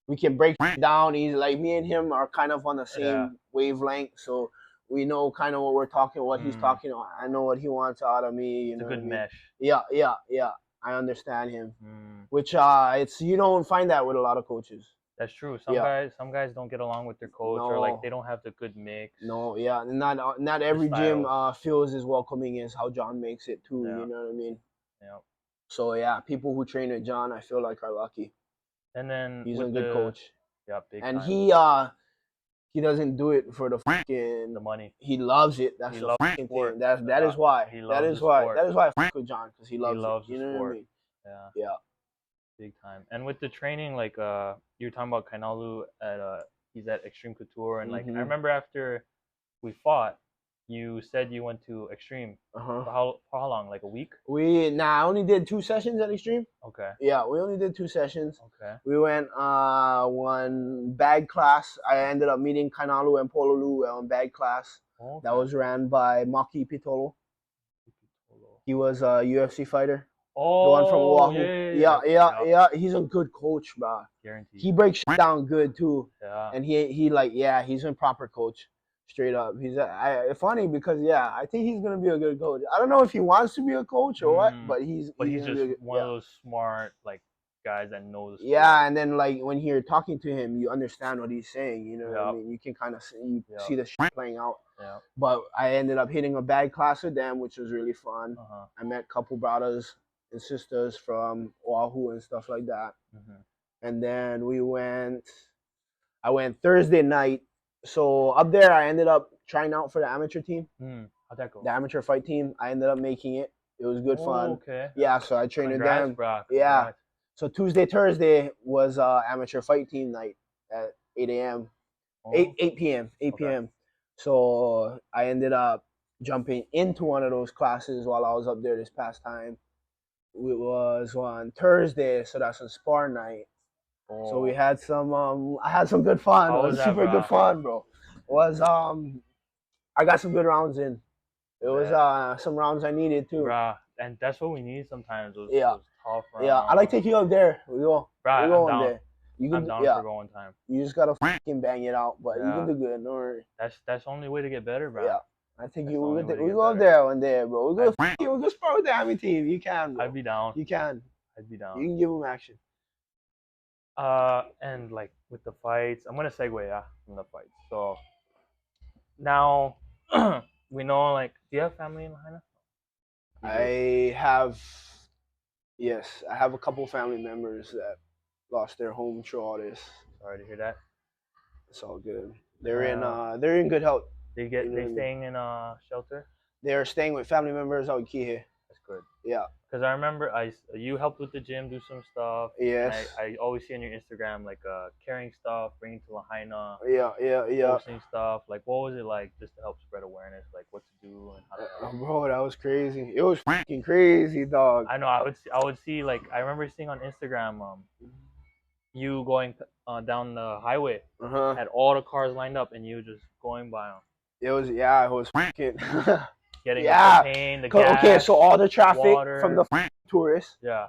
S2: We can break down. He's like, me and him are kind of on the same wavelength, so we know kind of what we're talking, what he's talking about. I know what he wants out of me.
S1: It's a good mesh.
S2: Yeah. I understand him, which you don't find that with a lot of coaches.
S1: That's true. Some guys don't get along with their coach, or like they don't have the good mix.
S2: No, yeah, not every gym feels as welcoming as how John makes it too. You know what I mean?
S1: Yeah.
S2: So yeah, people who train with John, I feel like are lucky.
S1: And then
S2: he's a good coach.
S1: Yeah, big
S2: and
S1: time.
S2: He doesn't do it for
S1: the money.
S2: He loves it. That's the fucking thing. That is why. That is why I fuck with John, because he loves it. You know what I mean? Yeah.
S1: Big time. And with the training, like you were talking about Kainalu he's at Extreme Couture, and like I remember after we fought, you said you went to Extreme. For how long? Like a week?
S2: I only did 2 sessions at Extreme.
S1: Okay.
S2: Yeah, we only did 2 sessions.
S1: Okay.
S2: We went one bag class. I ended up meeting Kainalu and Apolo on bag class. Okay. That was ran by Maki Pitolo. He was a UFC fighter.
S1: Oh,
S2: the one from Oahu. Yeah. He's a good coach, bro.
S1: Guaranteed.
S2: He breaks down good too.
S1: Yeah.
S2: And he's a proper coach. Straight up. He's funny because I think he's gonna be a good coach. I don't know if he wants to be a coach or what, but he's
S1: just one of those smart like guys that knows.
S2: Yeah, and then like when you're talking to him, you understand what he's saying. You know what I mean? You can kind of see the shit playing out.
S1: Yeah.
S2: But I ended up hitting a bag class with them, which was really fun. I met a couple brothers and sisters from Oahu and stuff like that. And then I went Thursday night. So up there, I ended up trying out for the amateur team.
S1: How'd that go?
S2: The amateur fight team. I ended up making it. It was good fun.
S1: Okay.
S2: Yeah, so I trained with them.
S1: Bro.
S2: Yeah. So Tuesday, Thursday was amateur fight team night at 8 a.m. 8 p.m. So I ended up jumping into one of those classes while I was up there this past time. It was on Thursday, so that's on spar night. So we had I had some good fun. It was super good fun, bro. I got some good rounds in. It was some rounds I needed too.
S1: Bruh, and that's what we need sometimes. Those tough rounds.
S2: Yeah, I like taking you up there. We go.
S1: Bruh,
S2: we go
S1: I'm down.
S2: There.
S1: I'm down for going time.
S2: You just gotta fucking bang it out, but you can do good. Don't worry.
S1: That's the only way to get better, bro.
S2: Yeah. I think we go up there one day, bro. We go spar with the Army team. You can, bro.
S1: I'd be down.
S2: You can.
S1: I'd be down.
S2: You can give them action.
S1: And like with the fights, I'm gonna segue from the fights. So now we know, like, do you have family in Lahaina?
S2: I have a couple family members that lost their home through all this.
S1: Sorry to hear that.
S2: It's all good. They're in good health.
S1: They staying in a shelter?
S2: They're staying with family members out in Kihei.
S1: That's good.
S2: Yeah.
S1: Because I remember you helped with the gym, do some stuff.
S2: Yes.
S1: I always see on your Instagram like carrying stuff, bringing to Lahaina.
S2: Yeah.
S1: Posting stuff. Like, what was it like just to help spread awareness? Like, what to do and how to help?
S2: Bro, that was crazy. It was fucking crazy, dog.
S1: I know. I would see, like, I remember seeing on Instagram you going down the highway. Had all the cars lined up and you just going by them.
S2: It was fucking
S1: getting the propane, the gas.
S2: Okay, so all the traffic
S1: water.
S2: From the tourists.
S1: Yeah.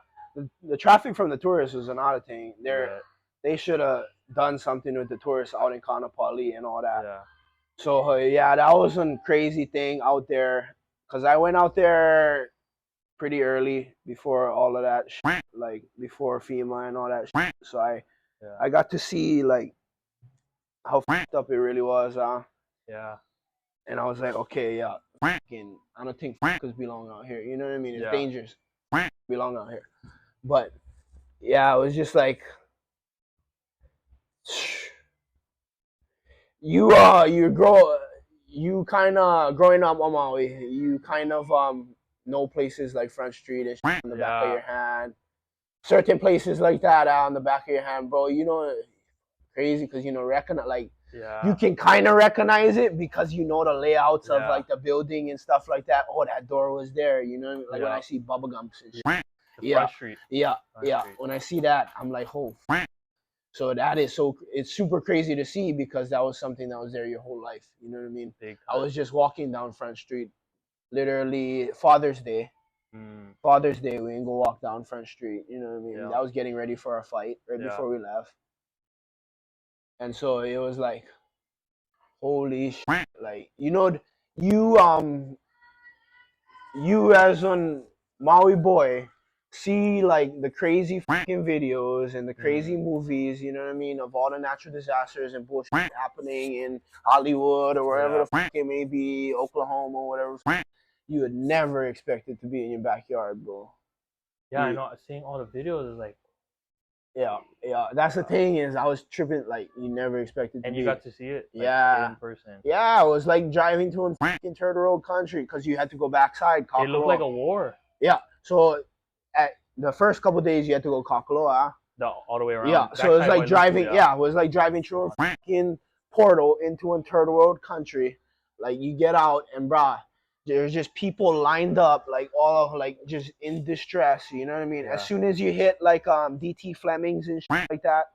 S2: The traffic from the tourists was another thing. They should have done something with the tourists out in Kaanapali and all that.
S1: Yeah.
S2: So that was a crazy thing out there. Cause I went out there pretty early before all of that shit, like before FEMA and all that shit. So I got to see like how fucked up it really was.
S1: Yeah.
S2: And I was like, okay, yeah, I don't think fuckers belong out here. You know what I mean? It's dangerous. Belong out here. But yeah, it was just like you kind of growing up on Maui, you kind of know places like Front Street and shit on the back of your hand. Certain places like that on the back of your hand, bro. You know, crazy because you know you can kind of recognize it because you know the layouts of like the building and stuff like that. Oh, that door was there. You know, like when I see bubblegums and shit.
S1: Front Street.
S2: Front Street. When I see that, I'm like, oh. So that is it's super crazy to see because that was something that was there your whole life. You know what I mean? I was just walking down Front Street, literally Father's Day. Father's Day, we didn't go walk down Front Street. You know what I mean? I was getting ready for our fight right before we left. And so it was like, holy shit. Like, you know, you as a Maui boy see like the crazy fucking videos and the crazy movies, you know what I mean, of all the natural disasters and bullshit happening in Hollywood or wherever the fuck it may be, Oklahoma or whatever. You would never expect it to be in your backyard, bro.
S1: Yeah, I know. Seeing all the videos is like.
S2: Yeah. That's the thing is I was tripping like you never expected to
S1: and
S2: be.
S1: you got to see it. Like, in person.
S2: Yeah, it was like driving to a fucking third world country because you had to go backside.
S1: It looked like a war.
S2: Yeah. So at the first couple of days you had to go Kakaloa.
S1: All the way around.
S2: Yeah. So it was like driving. Yeah, it was like driving through a fucking portal into a third world country. Like you get out and brah, there's just people lined up like all like just in distress. You know what I mean? As soon as you hit like DT Fleming's and shit like that,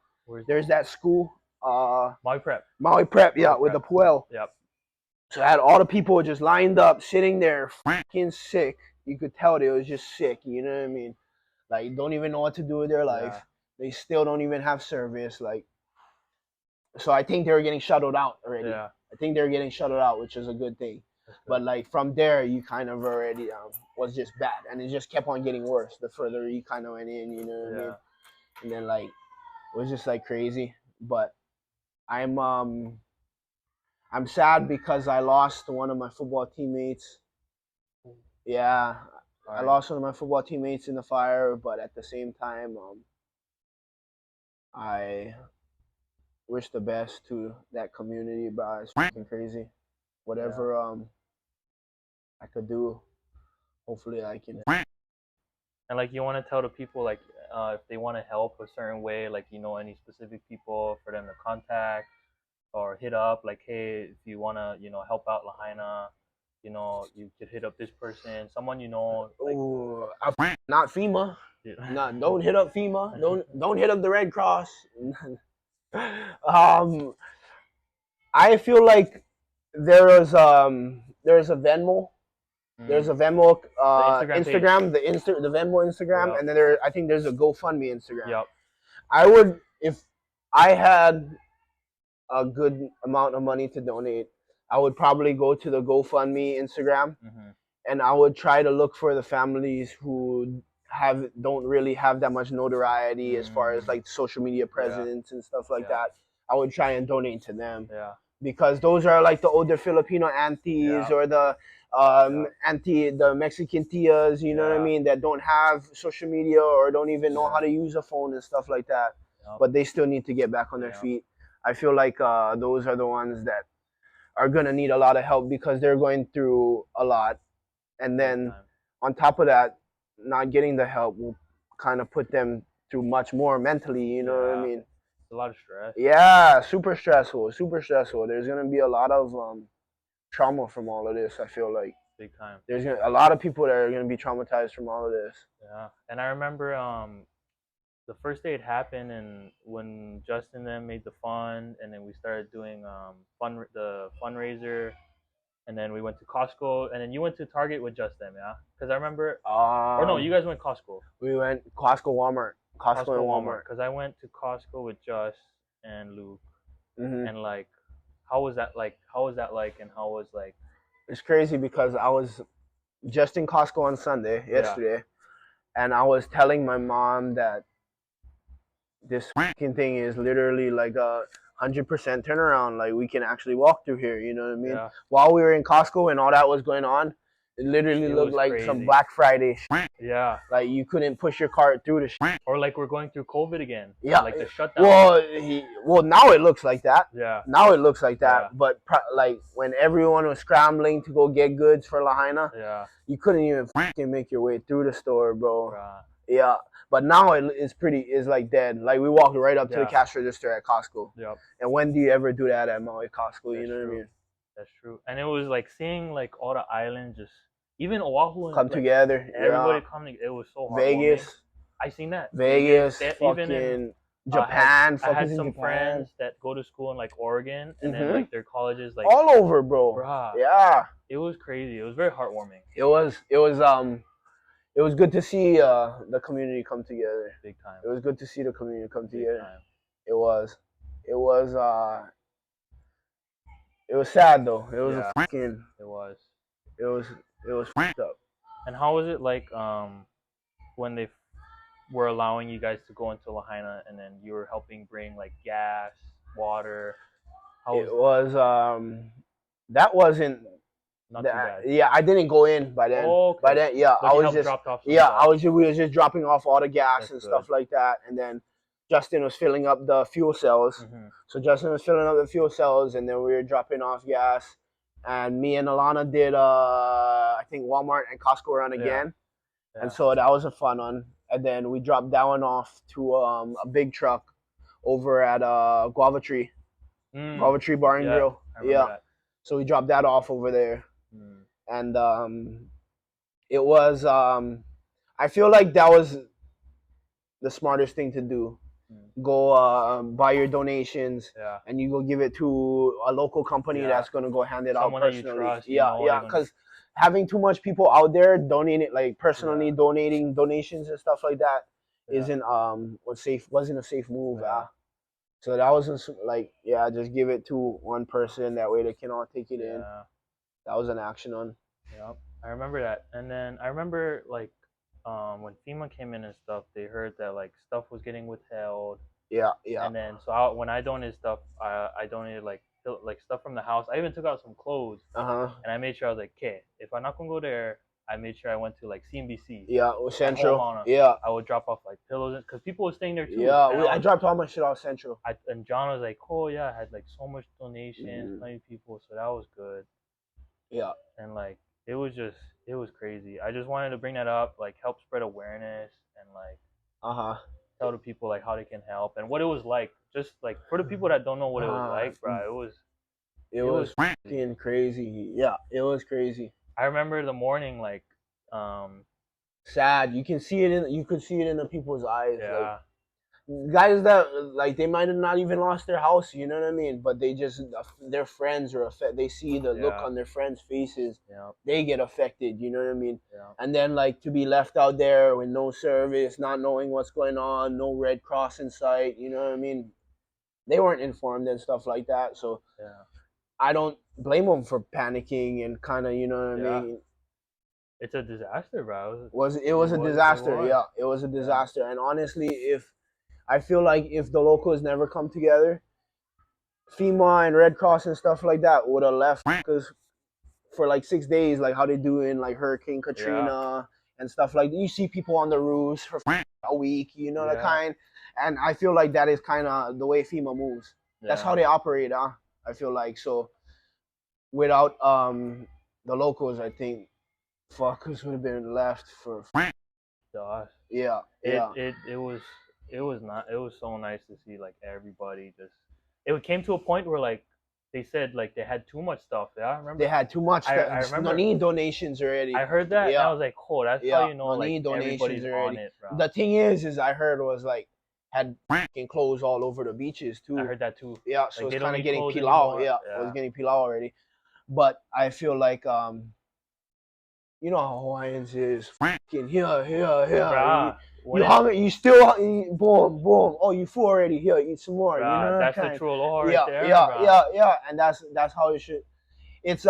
S2: there's that school.
S1: Maui Prep.
S2: With the Puel.
S1: Yep.
S2: So I had all the people just lined up, sitting there, fucking sick. You could tell they was just sick. You know what I mean? Like don't even know what to do with their life. They still don't even have service. Like, so I think they were getting shuttled out already.
S1: Yeah.
S2: I think they were getting shuttled out, which is a good thing. But like from there, you kind of already was just bad, and it just kept on getting worse the further you kind of went in. You know what I mean? And then like it was just like crazy. But I'm sad because I lost one of my football teammates. Yeah, I lost one of my football teammates in the fire, but at the same time, I wish the best to that community, bro. It's fucking crazy. Whatever I could do, hopefully I can.
S1: And like you want to tell the people like if they want to help a certain way, like you know any specific people for them to contact or hit up, like hey, if you want to help out Lahaina, you could hit up this person, someone like,
S2: ooh, not FEMA. No, don't hit up FEMA. Don't hit up the Red Cross. I feel like there's a Venmo. There's a Venmo Instagram, the Venmo Instagram, and then I think there's a GoFundMe Instagram.
S1: Yep.
S2: I would, if I had a good amount of money to donate, I would probably go to the GoFundMe Instagram, and I would try to look for the families who don't really have that much notoriety as far as like social media presence and stuff like that. I would try and donate to them.
S1: Yeah.
S2: Because those are like the older Filipino aunties or the the Mexican tias, you know what I mean, that don't have social media or don't even know how to use a phone and stuff like that. But they still need to get back on their feet. I feel like those are the ones that are gonna need a lot of help because they're going through a lot, and then on top of that, not getting the help will kind of put them through much more mentally. You know what I mean?
S1: A lot of stress.
S2: Yeah, super stressful. There's gonna be a lot of trauma from all of this. I feel like
S1: big time.
S2: There's a lot of people that are gonna be traumatized from all of this.
S1: Yeah, and I remember the first day it happened, and when Justin and them made the fund, and then we started doing the fundraiser, and then we went to Costco, and then you went to Target with Justin, yeah? Because I remember. Or no, you guys went Costco.
S2: We went Costco, Walmart. Costco and Walmart.
S1: Because I went to Costco with Just and Luke, and like, how was that like? And how was like?
S2: It's crazy because I was just in Costco on Sunday yesterday, and I was telling my mom that this fucking thing is literally like a 100% turnaround. Like we can actually walk through here. You know what I mean?
S1: Yeah.
S2: While we were in Costco and all that was going on, it literally looked like crazy. Some Black Friday shit.
S1: Yeah.
S2: Like you couldn't push your cart through the shit.
S1: Or like we're going through COVID again.
S2: Yeah.
S1: Like the shutdown.
S2: Well, now it looks like that.
S1: Yeah.
S2: Now it looks like that. Yeah. But like when everyone was scrambling to go get goods for Lahaina,
S1: yeah,
S2: you couldn't even fucking make your way through the store, bro. Yeah. But now it's like dead. Like we walked right up to the cash register at Costco.
S1: Yep.
S2: And when do you ever do that at Maui Costco?
S1: That's
S2: you know
S1: true.
S2: What I mean?
S1: That's true. And it was like seeing like all the islands just even Oahu and
S2: come like, together.
S1: Everybody coming. It was so hard.
S2: Vegas.
S1: I seen that.
S2: Vegas. Fucking even in, Japan.
S1: I had some friends that go to school in like Oregon, and then like their colleges like
S2: all over, bro.
S1: Bruh,
S2: yeah.
S1: It was crazy. It was very heartwarming.
S2: It was good to see the community come together.
S1: Big time.
S2: It was good to see the community come together.
S1: Time.
S2: It was sad though. It was a fucking.
S1: It was
S2: fucked up.
S1: And how was it like when they were allowing you guys to go into Lahaina and then you were helping bring like gas, water?
S2: That wasn't.
S1: Not too bad.
S2: Yeah, I didn't go in by then.
S1: Oh, okay.
S2: By then, yeah,
S1: but I was just
S2: we was just dropping off all the gas and stuff like that, and then Justin was filling up the fuel cells. So Justin was filling up the fuel cells, and then we were dropping off gas. And me and Alana did I think Walmart and Costco run again, and so that was a fun one. And then we dropped that one off to a big truck over at Guava Tree Bar and Grill. Yeah, that. So we dropped that off over there. And it was I feel like that was the smartest thing to do. Go buy your donations and you go give it to a local company that's going to go hand it
S1: Someone
S2: out personally.
S1: That you trust,
S2: yeah, because having too much people out there donating, like personally donating donations and stuff like that isn't wasn't a safe move. So that wasn't like just give it to one person, that way they can all take it in. That was an action on.
S1: Yep, I remember that. And then I remember like when FEMA came in and stuff, they heard that like stuff was getting withheld.
S2: Yeah.
S1: And then so when I donated stuff, I donated like stuff from the house. I even took out some clothes. And I made sure I was like, okay, if I'm not gonna go there, I made sure I went to like CNBC.
S2: Yeah, or Central. Yeah.
S1: I would drop off like pillows because people were staying there too.
S2: Yeah, I dropped all my shit off Central.
S1: And John was like, oh yeah, I had like so much donations, plenty of people, so that was good.
S2: Yeah.
S1: And like it was crazy. I just wanted to bring that up, like help spread awareness and like tell the people like how they can help and what it was like. Just like for the people that don't know what it was like, bro,
S2: it was fucking crazy. Yeah, it was crazy.
S1: I remember the morning like
S2: sad. You could see it in the people's eyes.
S1: Yeah.
S2: Like, guys that like they might have not even lost their house, you know what I mean, but they just their friends are affected. They see the look on their friends' faces. They get affected, you know what I mean. And then like to be left out there with no service, not knowing what's going on, no Red Cross in sight, you know what I mean. They weren't informed and stuff like that, so I don't blame them for panicking and kind of, you know what I mean.
S1: It's a disaster, bro.
S2: It was a disaster. Yeah, it was a disaster. And honestly, I feel like if the locals never come together, FEMA and Red Cross and stuff like that would have left because for like 6 days, like how they do in like Hurricane Katrina and stuff like that. You see people on the roofs for a week, you know, that kind. And I feel like that is kind of the way FEMA moves. That's how they operate, I feel like. So without the locals, I think fuckers would have been left for
S1: gosh.
S2: Yeah.
S1: It was so nice to see like everybody just. It came to a point where like they said like they had too much stuff. Yeah, I remember
S2: they had too much. I remember. No need donations already.
S1: I heard that. And I was like, oh, that's how you know like everybody's already. On it, bro.
S2: The thing is I heard was like had fucking clothes all over the beaches too.
S1: I heard that too.
S2: Yeah, so like, it's kind of getting pilau. Yeah, it was getting pilau already. But I feel like you know how Hawaiians is fucking here.
S1: Bruh.
S2: You hungry? You still boom. Oh, you full already? Here, eat some more.
S1: Bruh, you know that's the true law right there.
S2: Yeah. And that's how it should. It's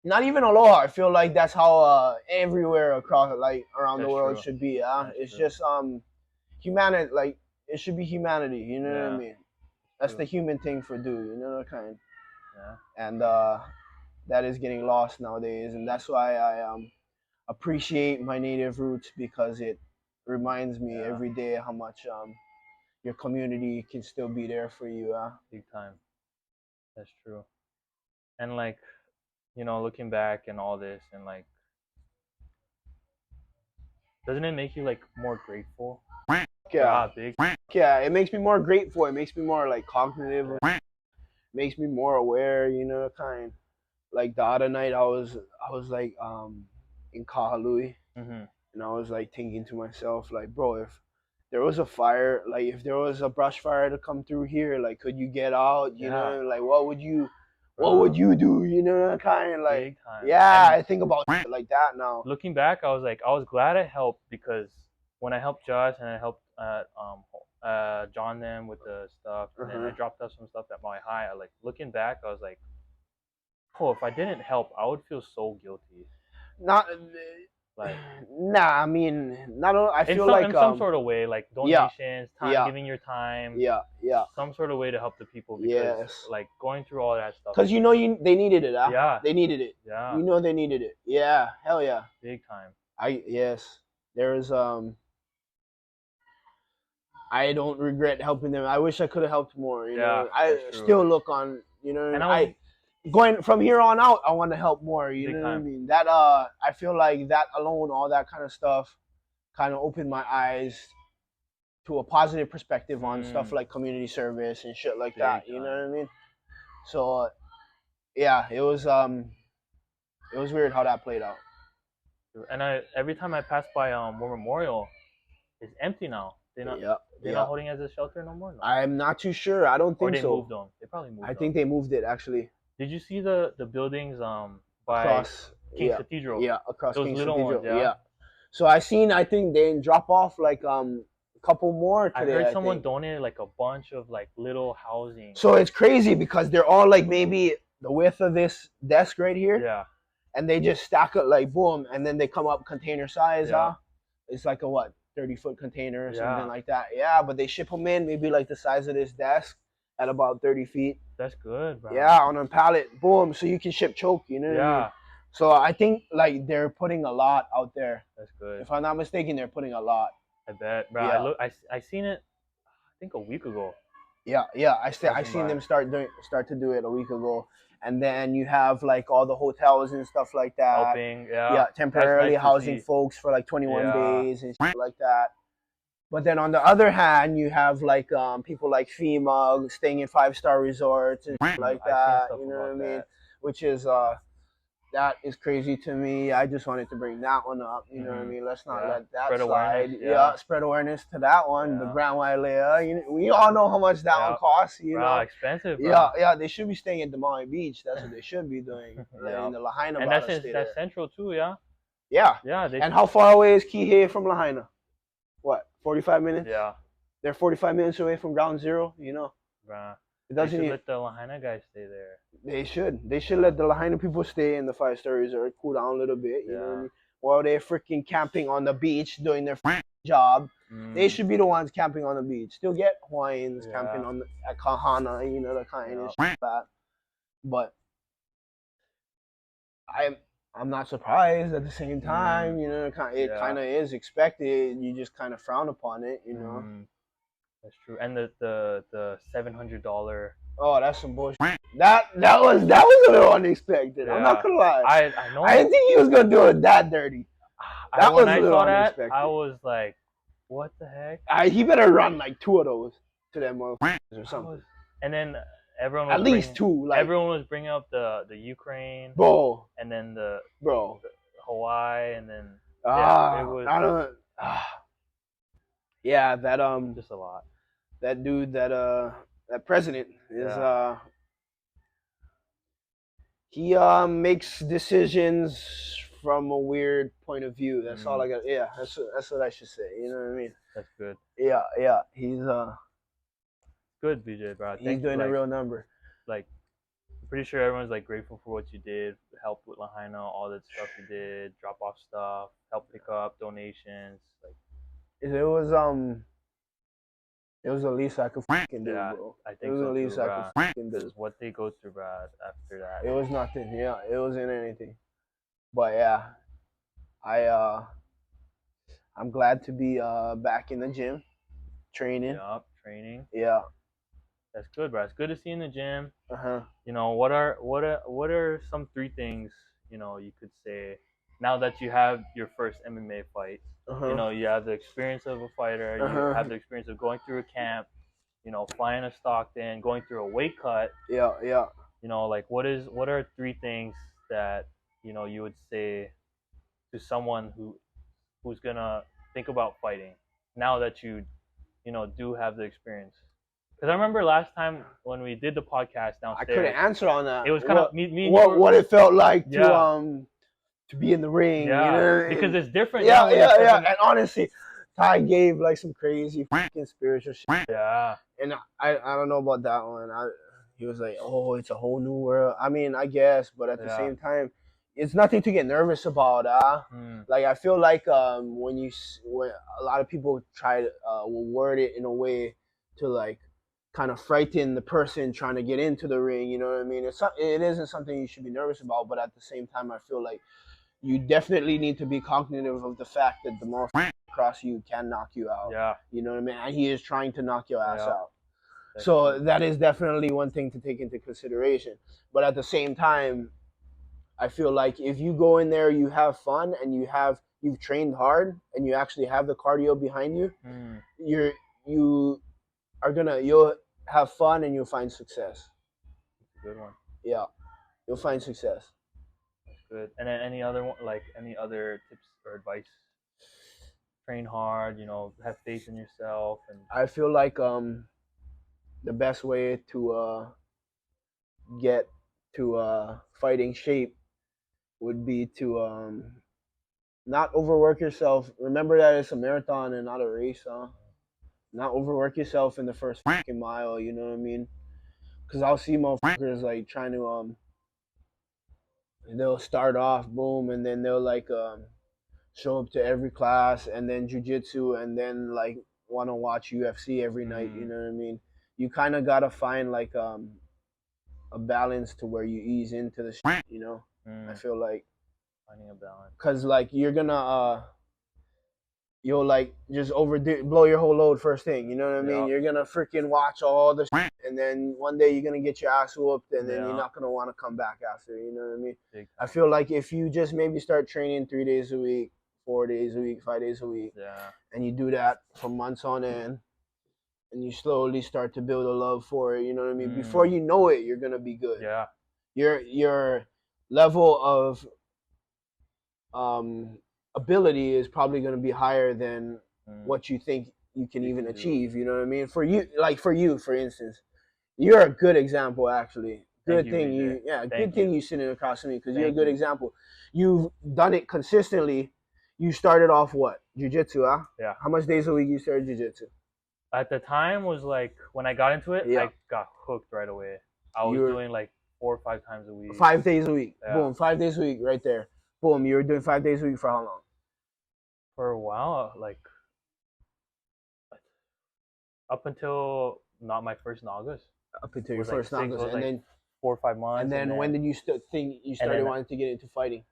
S2: not even aloha. I feel like that's how everywhere across around the world
S1: true.
S2: should be. It's true. Just humanity. Like it should be humanity. You know what I mean? That's true. The human thing for do. You know what kind. Yeah. And that is getting lost nowadays, and that's why I appreciate my native roots, because it reminds me every day how much your community can still be there for you.
S1: Big time. That's true. And like, looking back and all this, and like, doesn't it make you like more grateful?
S2: Yeah, big. Yeah, it makes me more grateful. It makes me more like cognitive. It makes me more aware. You know, kind. Like the other night, I was like in Kahalui, and I was like thinking to myself, like, bro, if there was a fire, like if there was a brush fire to come through here, like, could you get out? You know, like what would you do? You know, that kind, like, yeah, I think about shit like that now.
S1: Looking back, I was glad I helped, because when I helped Josh and I helped John them with the stuff, and then I dropped off some stuff at my high. Looking back, I was like, oh, if I didn't help, I would feel so guilty.
S2: Not like, nah, I mean, not. I feel like
S1: in some sort of way, like donations, time, giving your time, some sort of way to help the people. Because, like, going through all that stuff.
S2: Because they needed it. Yeah, they needed it. Yeah, they needed it. Yeah, hell yeah,
S1: big time.
S2: There is I don't regret helping them. I wish I could have helped more. You know, I still look on. You know, and I going from here on out, I want to help more. You know what I mean? That I feel like that alone, all that kind of stuff, kind of opened my eyes to a positive perspective on stuff like community service and shit like that. You know what I mean? So, yeah, it was weird how that played out.
S1: And every time I pass by War Memorial, it's empty now. They're not holding it as a shelter no more. No?
S2: I'm not too sure. I don't think
S1: so. Or they moved them. They probably moved them.
S2: I think they moved it actually.
S1: Did you see the buildings by
S2: across
S1: King's Cathedral?
S2: Yeah, across
S1: Those
S2: King's
S1: little
S2: Cathedral.
S1: Ones, yeah.
S2: So I think they drop off like a couple more today.
S1: I heard someone donated like a bunch of like little housing.
S2: So it's crazy because they're all like maybe the width of this desk right here.
S1: Yeah.
S2: And they just stack it like boom, and then they come up container size. It's like a 30-foot container or something like that. Yeah, but they ship them in maybe like the size of this desk at about 30 feet.
S1: That's good, bro.
S2: Yeah, on a pallet, boom, so you can ship choke, you know what I mean? So I think like they're putting a lot out there. That's good. If I'm not mistaken, they're putting a lot.
S1: I bet, bro. Yeah. I seen it, I think a week ago.
S2: Yeah. I seen them start to do it a week ago. And then you have like all the hotels and stuff like that.
S1: Helping,
S2: temporarily nice housing folks for like 21 days and shit like that. But then on the other hand, you have like people like FEMA staying in 5-star resorts and shit like that. You know what I mean? Which is that is crazy to me. I just wanted to bring that one up. You know what I mean? Let's not let that spread slide. Spread awareness to that one. The Grand Wailea. We all know how much that one costs. You know,
S1: expensive. Bro.
S2: Yeah. They should be staying at the Maui Beach. That's what they should be doing. In the Lahaina.
S1: And that's central too. Yeah.
S2: Yeah. And how far away is Kihei from Lahaina? What? 45 minutes.
S1: Yeah.
S2: They're 45 minutes away from Ground Zero. You know.
S1: Bruh. It doesn't let the Lahaina guys stay there.
S2: They should let the Lahaina people stay in the 5-star resort, cool down a little bit, you know what I mean? While they're freaking camping on the beach doing their job. They should be the ones camping on the beach. Still get Hawaiians camping at Kahana, you know, the kind of shit like that. But I'm not surprised at the same time, you know, it kind of is expected. You just kind of frown upon it, you know.
S1: That's true. And the $700.
S2: Oh, that's some bullshit. That was a little unexpected. I'm not gonna lie.
S1: I know.
S2: I didn't think he was gonna do it that dirty. That was a little unexpected.
S1: I was like, what the heck?
S2: He better run like 2 of those to them motherfuckers or something.
S1: And then everyone was
S2: at least 2. Like,
S1: everyone was bringing up the Ukraine,
S2: bro,
S1: and then the
S2: Hawaii,
S1: and then
S2: it was. I don't. Yeah, that
S1: just a lot.
S2: That dude, that president is he makes decisions from a weird point of view. That's all I got. Yeah, that's what I should say. You know what I mean?
S1: That's good.
S2: Yeah. He's
S1: good, BJ, bro.
S2: He's doing a real number.
S1: Like, pretty sure everyone's like grateful for what you did, help with Lahaina, all that stuff you did, drop off stuff, help pick up donations. Like
S2: it was the least I could fucking do, bro.
S1: I think
S2: it was
S1: so
S2: the least
S1: too,
S2: I could fucking do.
S1: What they go through, bro, after that.
S2: It was nothing. Yeah, it wasn't anything. But yeah, I'm glad to be back in the gym, training.
S1: Yup, training.
S2: Yeah.
S1: That's good, bro. It's good to see you in the gym.
S2: Uh-huh.
S1: You know, what are some 3 things, you know, you could say now that you have your first MMA fight?
S2: Uh-huh.
S1: You know, you have the experience of a fighter, you have the experience of going through a camp, you know, flying to Stockton, going through a weight cut.
S2: Yeah.
S1: You know, like what are 3 things that, you know, you would say to someone who's gonna think about fighting now that you know, do have the experience? Because I remember last time when we did the podcast downstairs,
S2: I couldn't answer on that.
S1: It was kind of me
S2: what it felt like to be in the ring.
S1: Yeah,
S2: you know?
S1: Because it's different.
S2: Yeah. And honestly, Ty gave like some crazy fucking spiritual shit.
S1: Yeah.
S2: And I don't know about that one. He was like, oh, it's a whole new world. I mean, I guess, but at the same time, it's nothing to get nervous about. Like I feel like when a lot of people try to will word it in a way to like kind of frighten the person trying to get into the ring. You know what I mean? It isn't something you should be nervous about, but at the same time, I feel like you definitely need to be cognitive of the fact that the more across you can knock you out.
S1: Yeah.
S2: You know what I mean? And he is trying to knock your ass out. So that is definitely one thing to take into consideration. But at the same time, I feel like if you go in there, you have fun, and you've trained hard, and you actually have the cardio behind you, you'll have fun and you'll find success.
S1: That's a good one.
S2: Yeah, you'll find success.
S1: That's good. And then any other tips or advice? Train hard, you know, have faith in yourself. And
S2: I feel like the best way to get to fighting shape would be to not overwork yourself. Remember that it's a marathon and not a race, huh? Not overwork yourself in the first fucking mile, you know what I mean? Because I'll see motherfuckers like trying to they'll start off boom, and then they'll like show up to every class, and then jiu-jitsu, and then like want to watch UFC every night, you know what I mean? You kind of gotta find like a balance to where you ease into the shit, you know? I feel like
S1: finding a balance,
S2: because like you're gonna you'll like just blow your whole load first thing, you know what I mean? You're gonna freaking watch all the shit, and then one day you're gonna get your ass whooped, and then you're not gonna want to come back after, you know what I mean? I feel like if you just maybe start training 3 days a week, 4 days a week, 5 days a week, and you do that for months on end, and you slowly start to build a love for it, you know what I mean? Before you know it, you're gonna be good.
S1: Yeah.
S2: Your level of ability is probably going to be higher than what you think you can even achieve. You know what I mean? For you, for instance, you're a good example, actually. Good thing you sitting across from me, because you're a good example. You've done it consistently. You started off what? Jiu-jitsu, huh?
S1: Yeah.
S2: How much days a week you started jiu-jitsu?
S1: At the time was like, when I got into it, I got hooked right away. I was doing like 4 or 5 times a week.
S2: 5 days a week. Yeah. Boom, 5 days a week right there. Boom, you were doing 5 days a week for how long?
S1: For a while, like up until not my first Nagas.
S2: Up until your first Nagas, and then
S1: 4 or 5 months.
S2: And then when did you think you started wanting to get into fighting?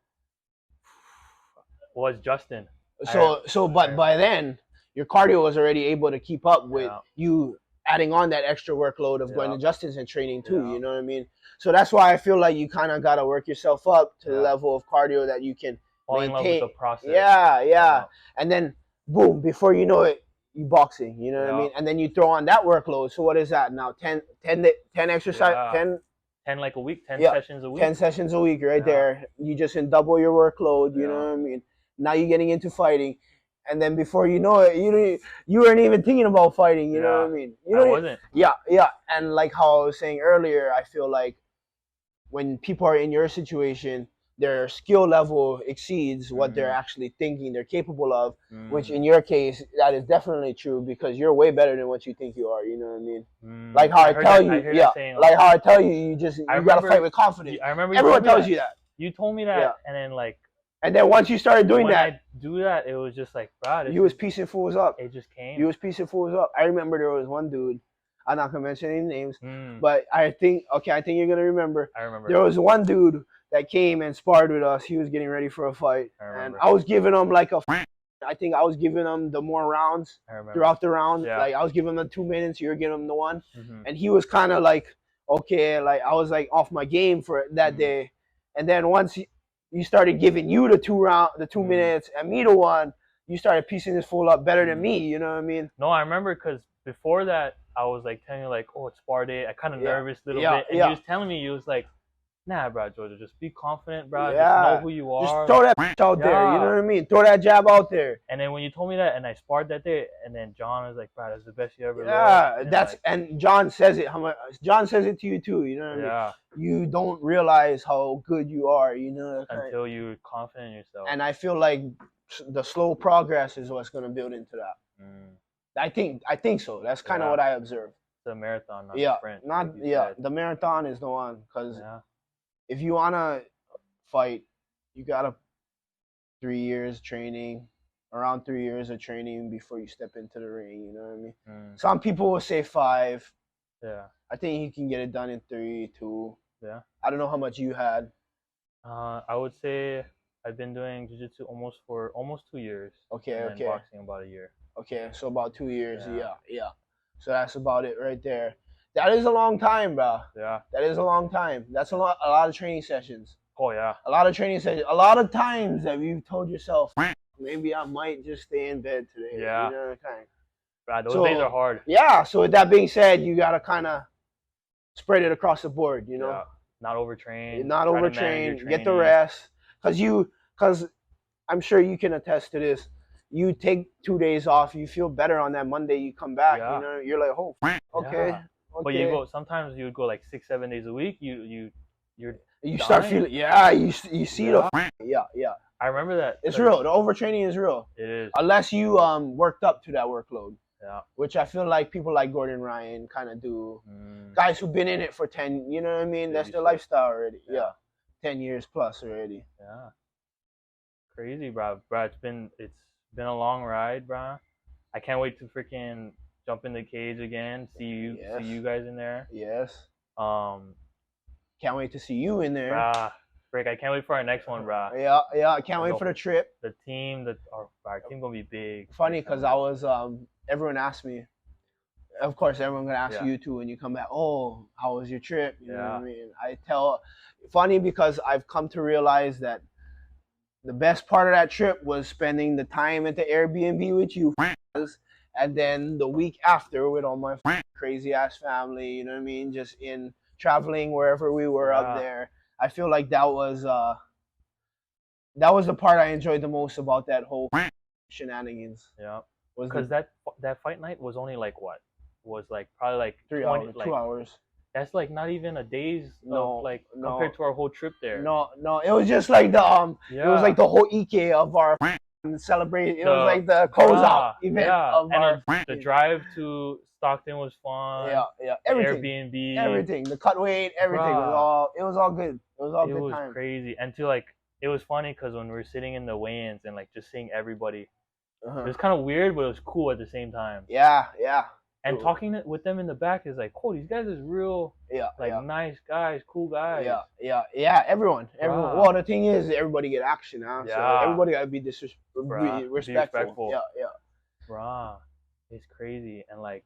S1: Was Justin.
S2: But by then your cardio was already able to keep up with you adding on that extra workload of going to Justin's and training too. You know what I mean? So that's why I feel like you kind of got to work yourself up to the level of cardio that you can
S1: fall in love with the process.
S2: Yeah. And then boom, before you know it, you boxing. You know what I mean? And then you throw on that workload. So what is that now? 10 exercise,
S1: 10 like a week, 10 sessions a week.
S2: 10 sessions a week right there. You just double your workload. You know what I mean? Now you're getting into fighting. And then before you know it, you weren't even thinking about fighting. You know what I mean?
S1: I wasn't.
S2: Yeah. And like how I was saying earlier, I feel like when people are in your situation, their skill level exceeds what they're actually thinking they're capable of. Which in your case, that is definitely true because you're way better than what you think you are. You know what I mean? Like how I tell you, yeah. Like how I tell you, you gotta fight with confidence.
S1: I remember
S2: everyone tells you that.
S1: You told me that, and then like.
S2: And then once you started doing
S1: when
S2: that,
S1: I do that, it was just like, bro,
S2: you was piecing fools up.
S1: It just came.
S2: You was piecing fools up. I remember there was one dude. I'm not gonna mention any names, but I think you're gonna remember.
S1: I remember.
S2: There was one dude that came and sparred with us. He was getting ready for a fight, and I was giving him like I think I was giving him the more rounds throughout the round. Yeah. Like I was giving him the 2 minutes. You were giving him the one, and he was kind of like, okay, like I was like off my game for that day, and then once you started giving you the 2 minutes, and me the one, you started piecing this fool up better than me. You know what I mean?
S1: No, I remember because before that, I was like telling you like, oh, it's spar day. I kind of nervous a little bit, and he was telling me, he was like, nah, bro, Georgia, just be confident, bro. Just know who you are.
S2: Just throw that out there. You know what I mean? Throw that jab out there.
S1: And then when you told me that, and I sparred that day, and then John was like, bro, that's the best you ever.
S2: Yeah, and John says it. John says it to you too. You know what I mean? You don't realize how good you are. You know,
S1: until you're confident in yourself.
S2: And I feel like the slow progress is what's going to build into that. I think so. That's kind of what I observed.
S1: The marathon, not the sprint.
S2: The marathon is the one because. If you wanna fight, you gotta 3 years training, around 3 years of training before you step into the ring. You know what I mean? Some people will say 5.
S1: Yeah.
S2: I think you can get it done in 3, 2.
S1: Yeah.
S2: I don't know how much you had.
S1: I would say I've been doing jiu-jitsu for almost 2 years.
S2: Okay.
S1: And boxing about a year.
S2: Okay, so about 2 years. Yeah. So that's about it right there. That is a long time, bro.
S1: Yeah.
S2: That is a long time. That's a lot of training sessions.
S1: Oh, yeah.
S2: A lot of training sessions. A lot of times that you've told yourself, maybe I might just stay in bed today.
S1: Yeah.
S2: You know what I'm saying?
S1: Bro, those days are hard.
S2: Yeah. So with that being said, you got to kind of spread it across the board, you know?
S1: Yeah. Not overtrain.
S2: Not overtrain. Get the rest. Because I'm sure you can attest to this. You take 2 days off, you feel better on that Monday, you come back, you know? You're like, oh, okay.
S1: Yeah. Okay. But you go. Sometimes you would go like 6-7 days a week. You
S2: start feeling. Yeah, you see the. Yeah.
S1: I remember that.
S2: It's real. The overtraining is real.
S1: It is.
S2: Unless you worked up to that workload.
S1: Yeah.
S2: Which I feel like people like Gordon Ryan kind of do. Guys who've been in it for 10. You know what I mean? That's their lifestyle already. Yeah. 10 years plus already.
S1: Yeah. Crazy, bro. It's been a long ride, bro. I can't wait to freaking jump in the cage again. See you guys in there.
S2: Yes. Can't wait to see you in there.
S1: Frick, I can't wait for our next one, bro.
S2: Yeah. I can't wait for the trip.
S1: The team, our team gonna be big.
S2: Funny, because I was everyone asked me. Of course, everyone gonna ask you too when you come back. Oh, how was your trip? You know what I mean? Funny because I've come to realize that the best part of that trip was spending the time at the Airbnb with you. And then the week after with all my crazy ass family, you know what I mean? Just in traveling wherever we were up there. I feel like that was the part I enjoyed the most about that whole shenanigans.
S1: Yeah. Because that fight night was only like what? Was like probably like
S2: 3 hours, 2 hours.
S1: That's like not even a day's compared to our whole trip there.
S2: No. It was just like the it was like the whole Ike of our celebrate. It was like the closeout event of
S1: the drive to Stockton was fun.
S2: Yeah. Everything.
S1: Airbnb.
S2: Everything. The cut weight. Everything. It was all good. It was all good time.
S1: It was crazy. And it was funny because when we were sitting in the weigh-ins and like just seeing everybody, it was kind of weird, but it was cool at the same time.
S2: Yeah.
S1: And talking with them in the back is like, oh, these guys is real, nice guys, cool guys.
S2: Yeah. Everyone. Well, the thing is, everybody get action, huh? Yeah. So everybody gotta be respectful. Yeah.
S1: Bruh, it's crazy. And like,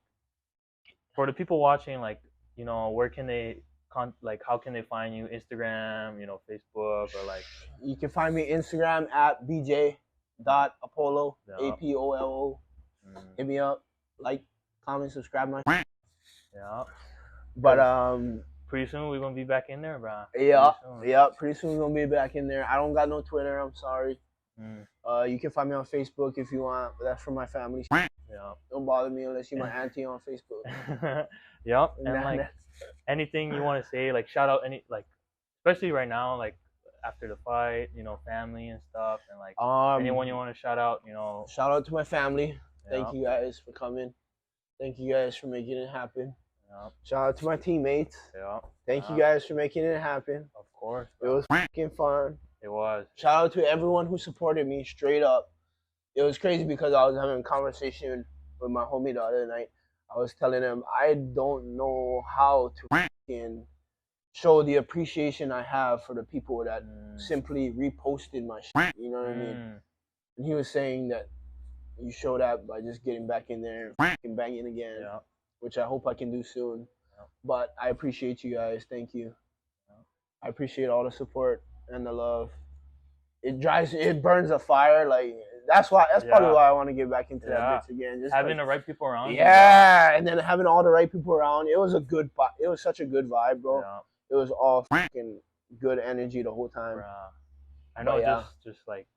S1: for the people watching, like, you know, where can they how can they find you? Instagram, you know, Facebook, or like.
S2: You can find me Instagram at bj.apolo, APOLO. Hit me up, like, comment, subscribe,
S1: Yeah.
S2: But
S1: pretty soon we're gonna be back in there, bro.
S2: Yeah. Pretty soon we're gonna be back in there. I don't got no Twitter. I'm sorry. You can find me on Facebook if you want. That's for my family.
S1: Yeah.
S2: Don't bother me unless you're my auntie on Facebook.
S1: Yep. And like anything you want to say, like shout out especially right now, like after the fight, family and stuff, and like anyone you want to shout out,
S2: Shout out to my family. Thank you guys for coming. Thank you guys for making it happen.
S1: Yeah.
S2: Shout out to my teammates.
S1: Yeah.
S2: Thank you guys for making it happen.
S1: Of course.
S2: Bro. It was fucking fun.
S1: It was.
S2: Shout out to everyone who supported me straight up. It was crazy because I was having a conversation with my homie the other night. I was telling him I don't know how to fucking show the appreciation I have for the people that simply reposted my shit. You know what I mean? And he was saying that you show that by just getting back in there and fucking banging again, which I hope I can do soon. But I appreciate you guys. Thank you. I appreciate all the support and the love. It burns a fire. Like that's probably why I want to get back into that bitch again. Just
S1: having the right people around.
S2: Yeah, and then having all the right people around. It was such a good vibe, bro. Yeah. It was all fucking good energy the whole time.
S1: I know, just like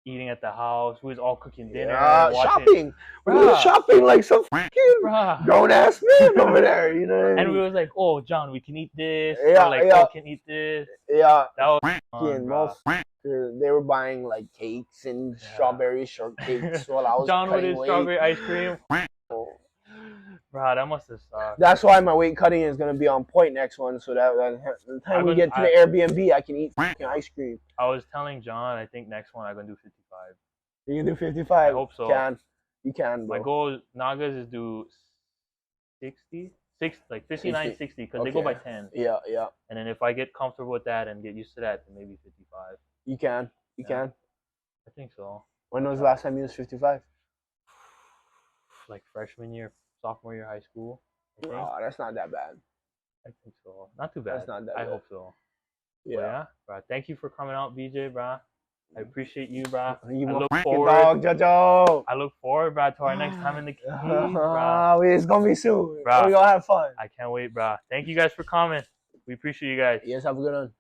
S1: eating at the house. We was all cooking dinner.
S2: Shopping. We were shopping like some fucking grown ass man over there, you know.
S1: And we was like, "Oh, John, we can eat this." Yeah, or like, "Oh, can eat this."
S2: Yeah.
S1: That was fun,
S2: they were buying like cakes and strawberry shortcakes while I was
S1: John with his strawberry ice cream. Bro, that must have sucked.
S2: That's why my weight cutting is gonna be on point next one, so that the time we get to the Airbnb, I can eat ice cream.
S1: I was telling John, I think next one I'm gonna do 55.
S2: You can do 55.
S1: I hope so.
S2: You can. Bro.
S1: My goal, Nagas, is do 60, 59, 60, because they go by 10.
S2: Yeah.
S1: And then if I get comfortable with that and get used to that, then maybe 55.
S2: You can.
S1: I think so.
S2: When was the last time you was 55?
S1: Like freshman year, sophomore year, high school.
S2: Oh, that's not that bad.
S1: I think so. Not too bad.
S2: That's not that bad.
S1: I hope so. Yeah, bro. Thank you for coming out, BJ, bro. I appreciate you, bro.
S2: I look forward, dog, Jojo.
S1: I look forward, bro, to our next time in the Keys, bro.
S2: It's gonna be soon. Bro. We're gonna have fun.
S1: I can't wait, bro. Thank you guys for coming. We appreciate you guys.
S2: Yes, have a good one.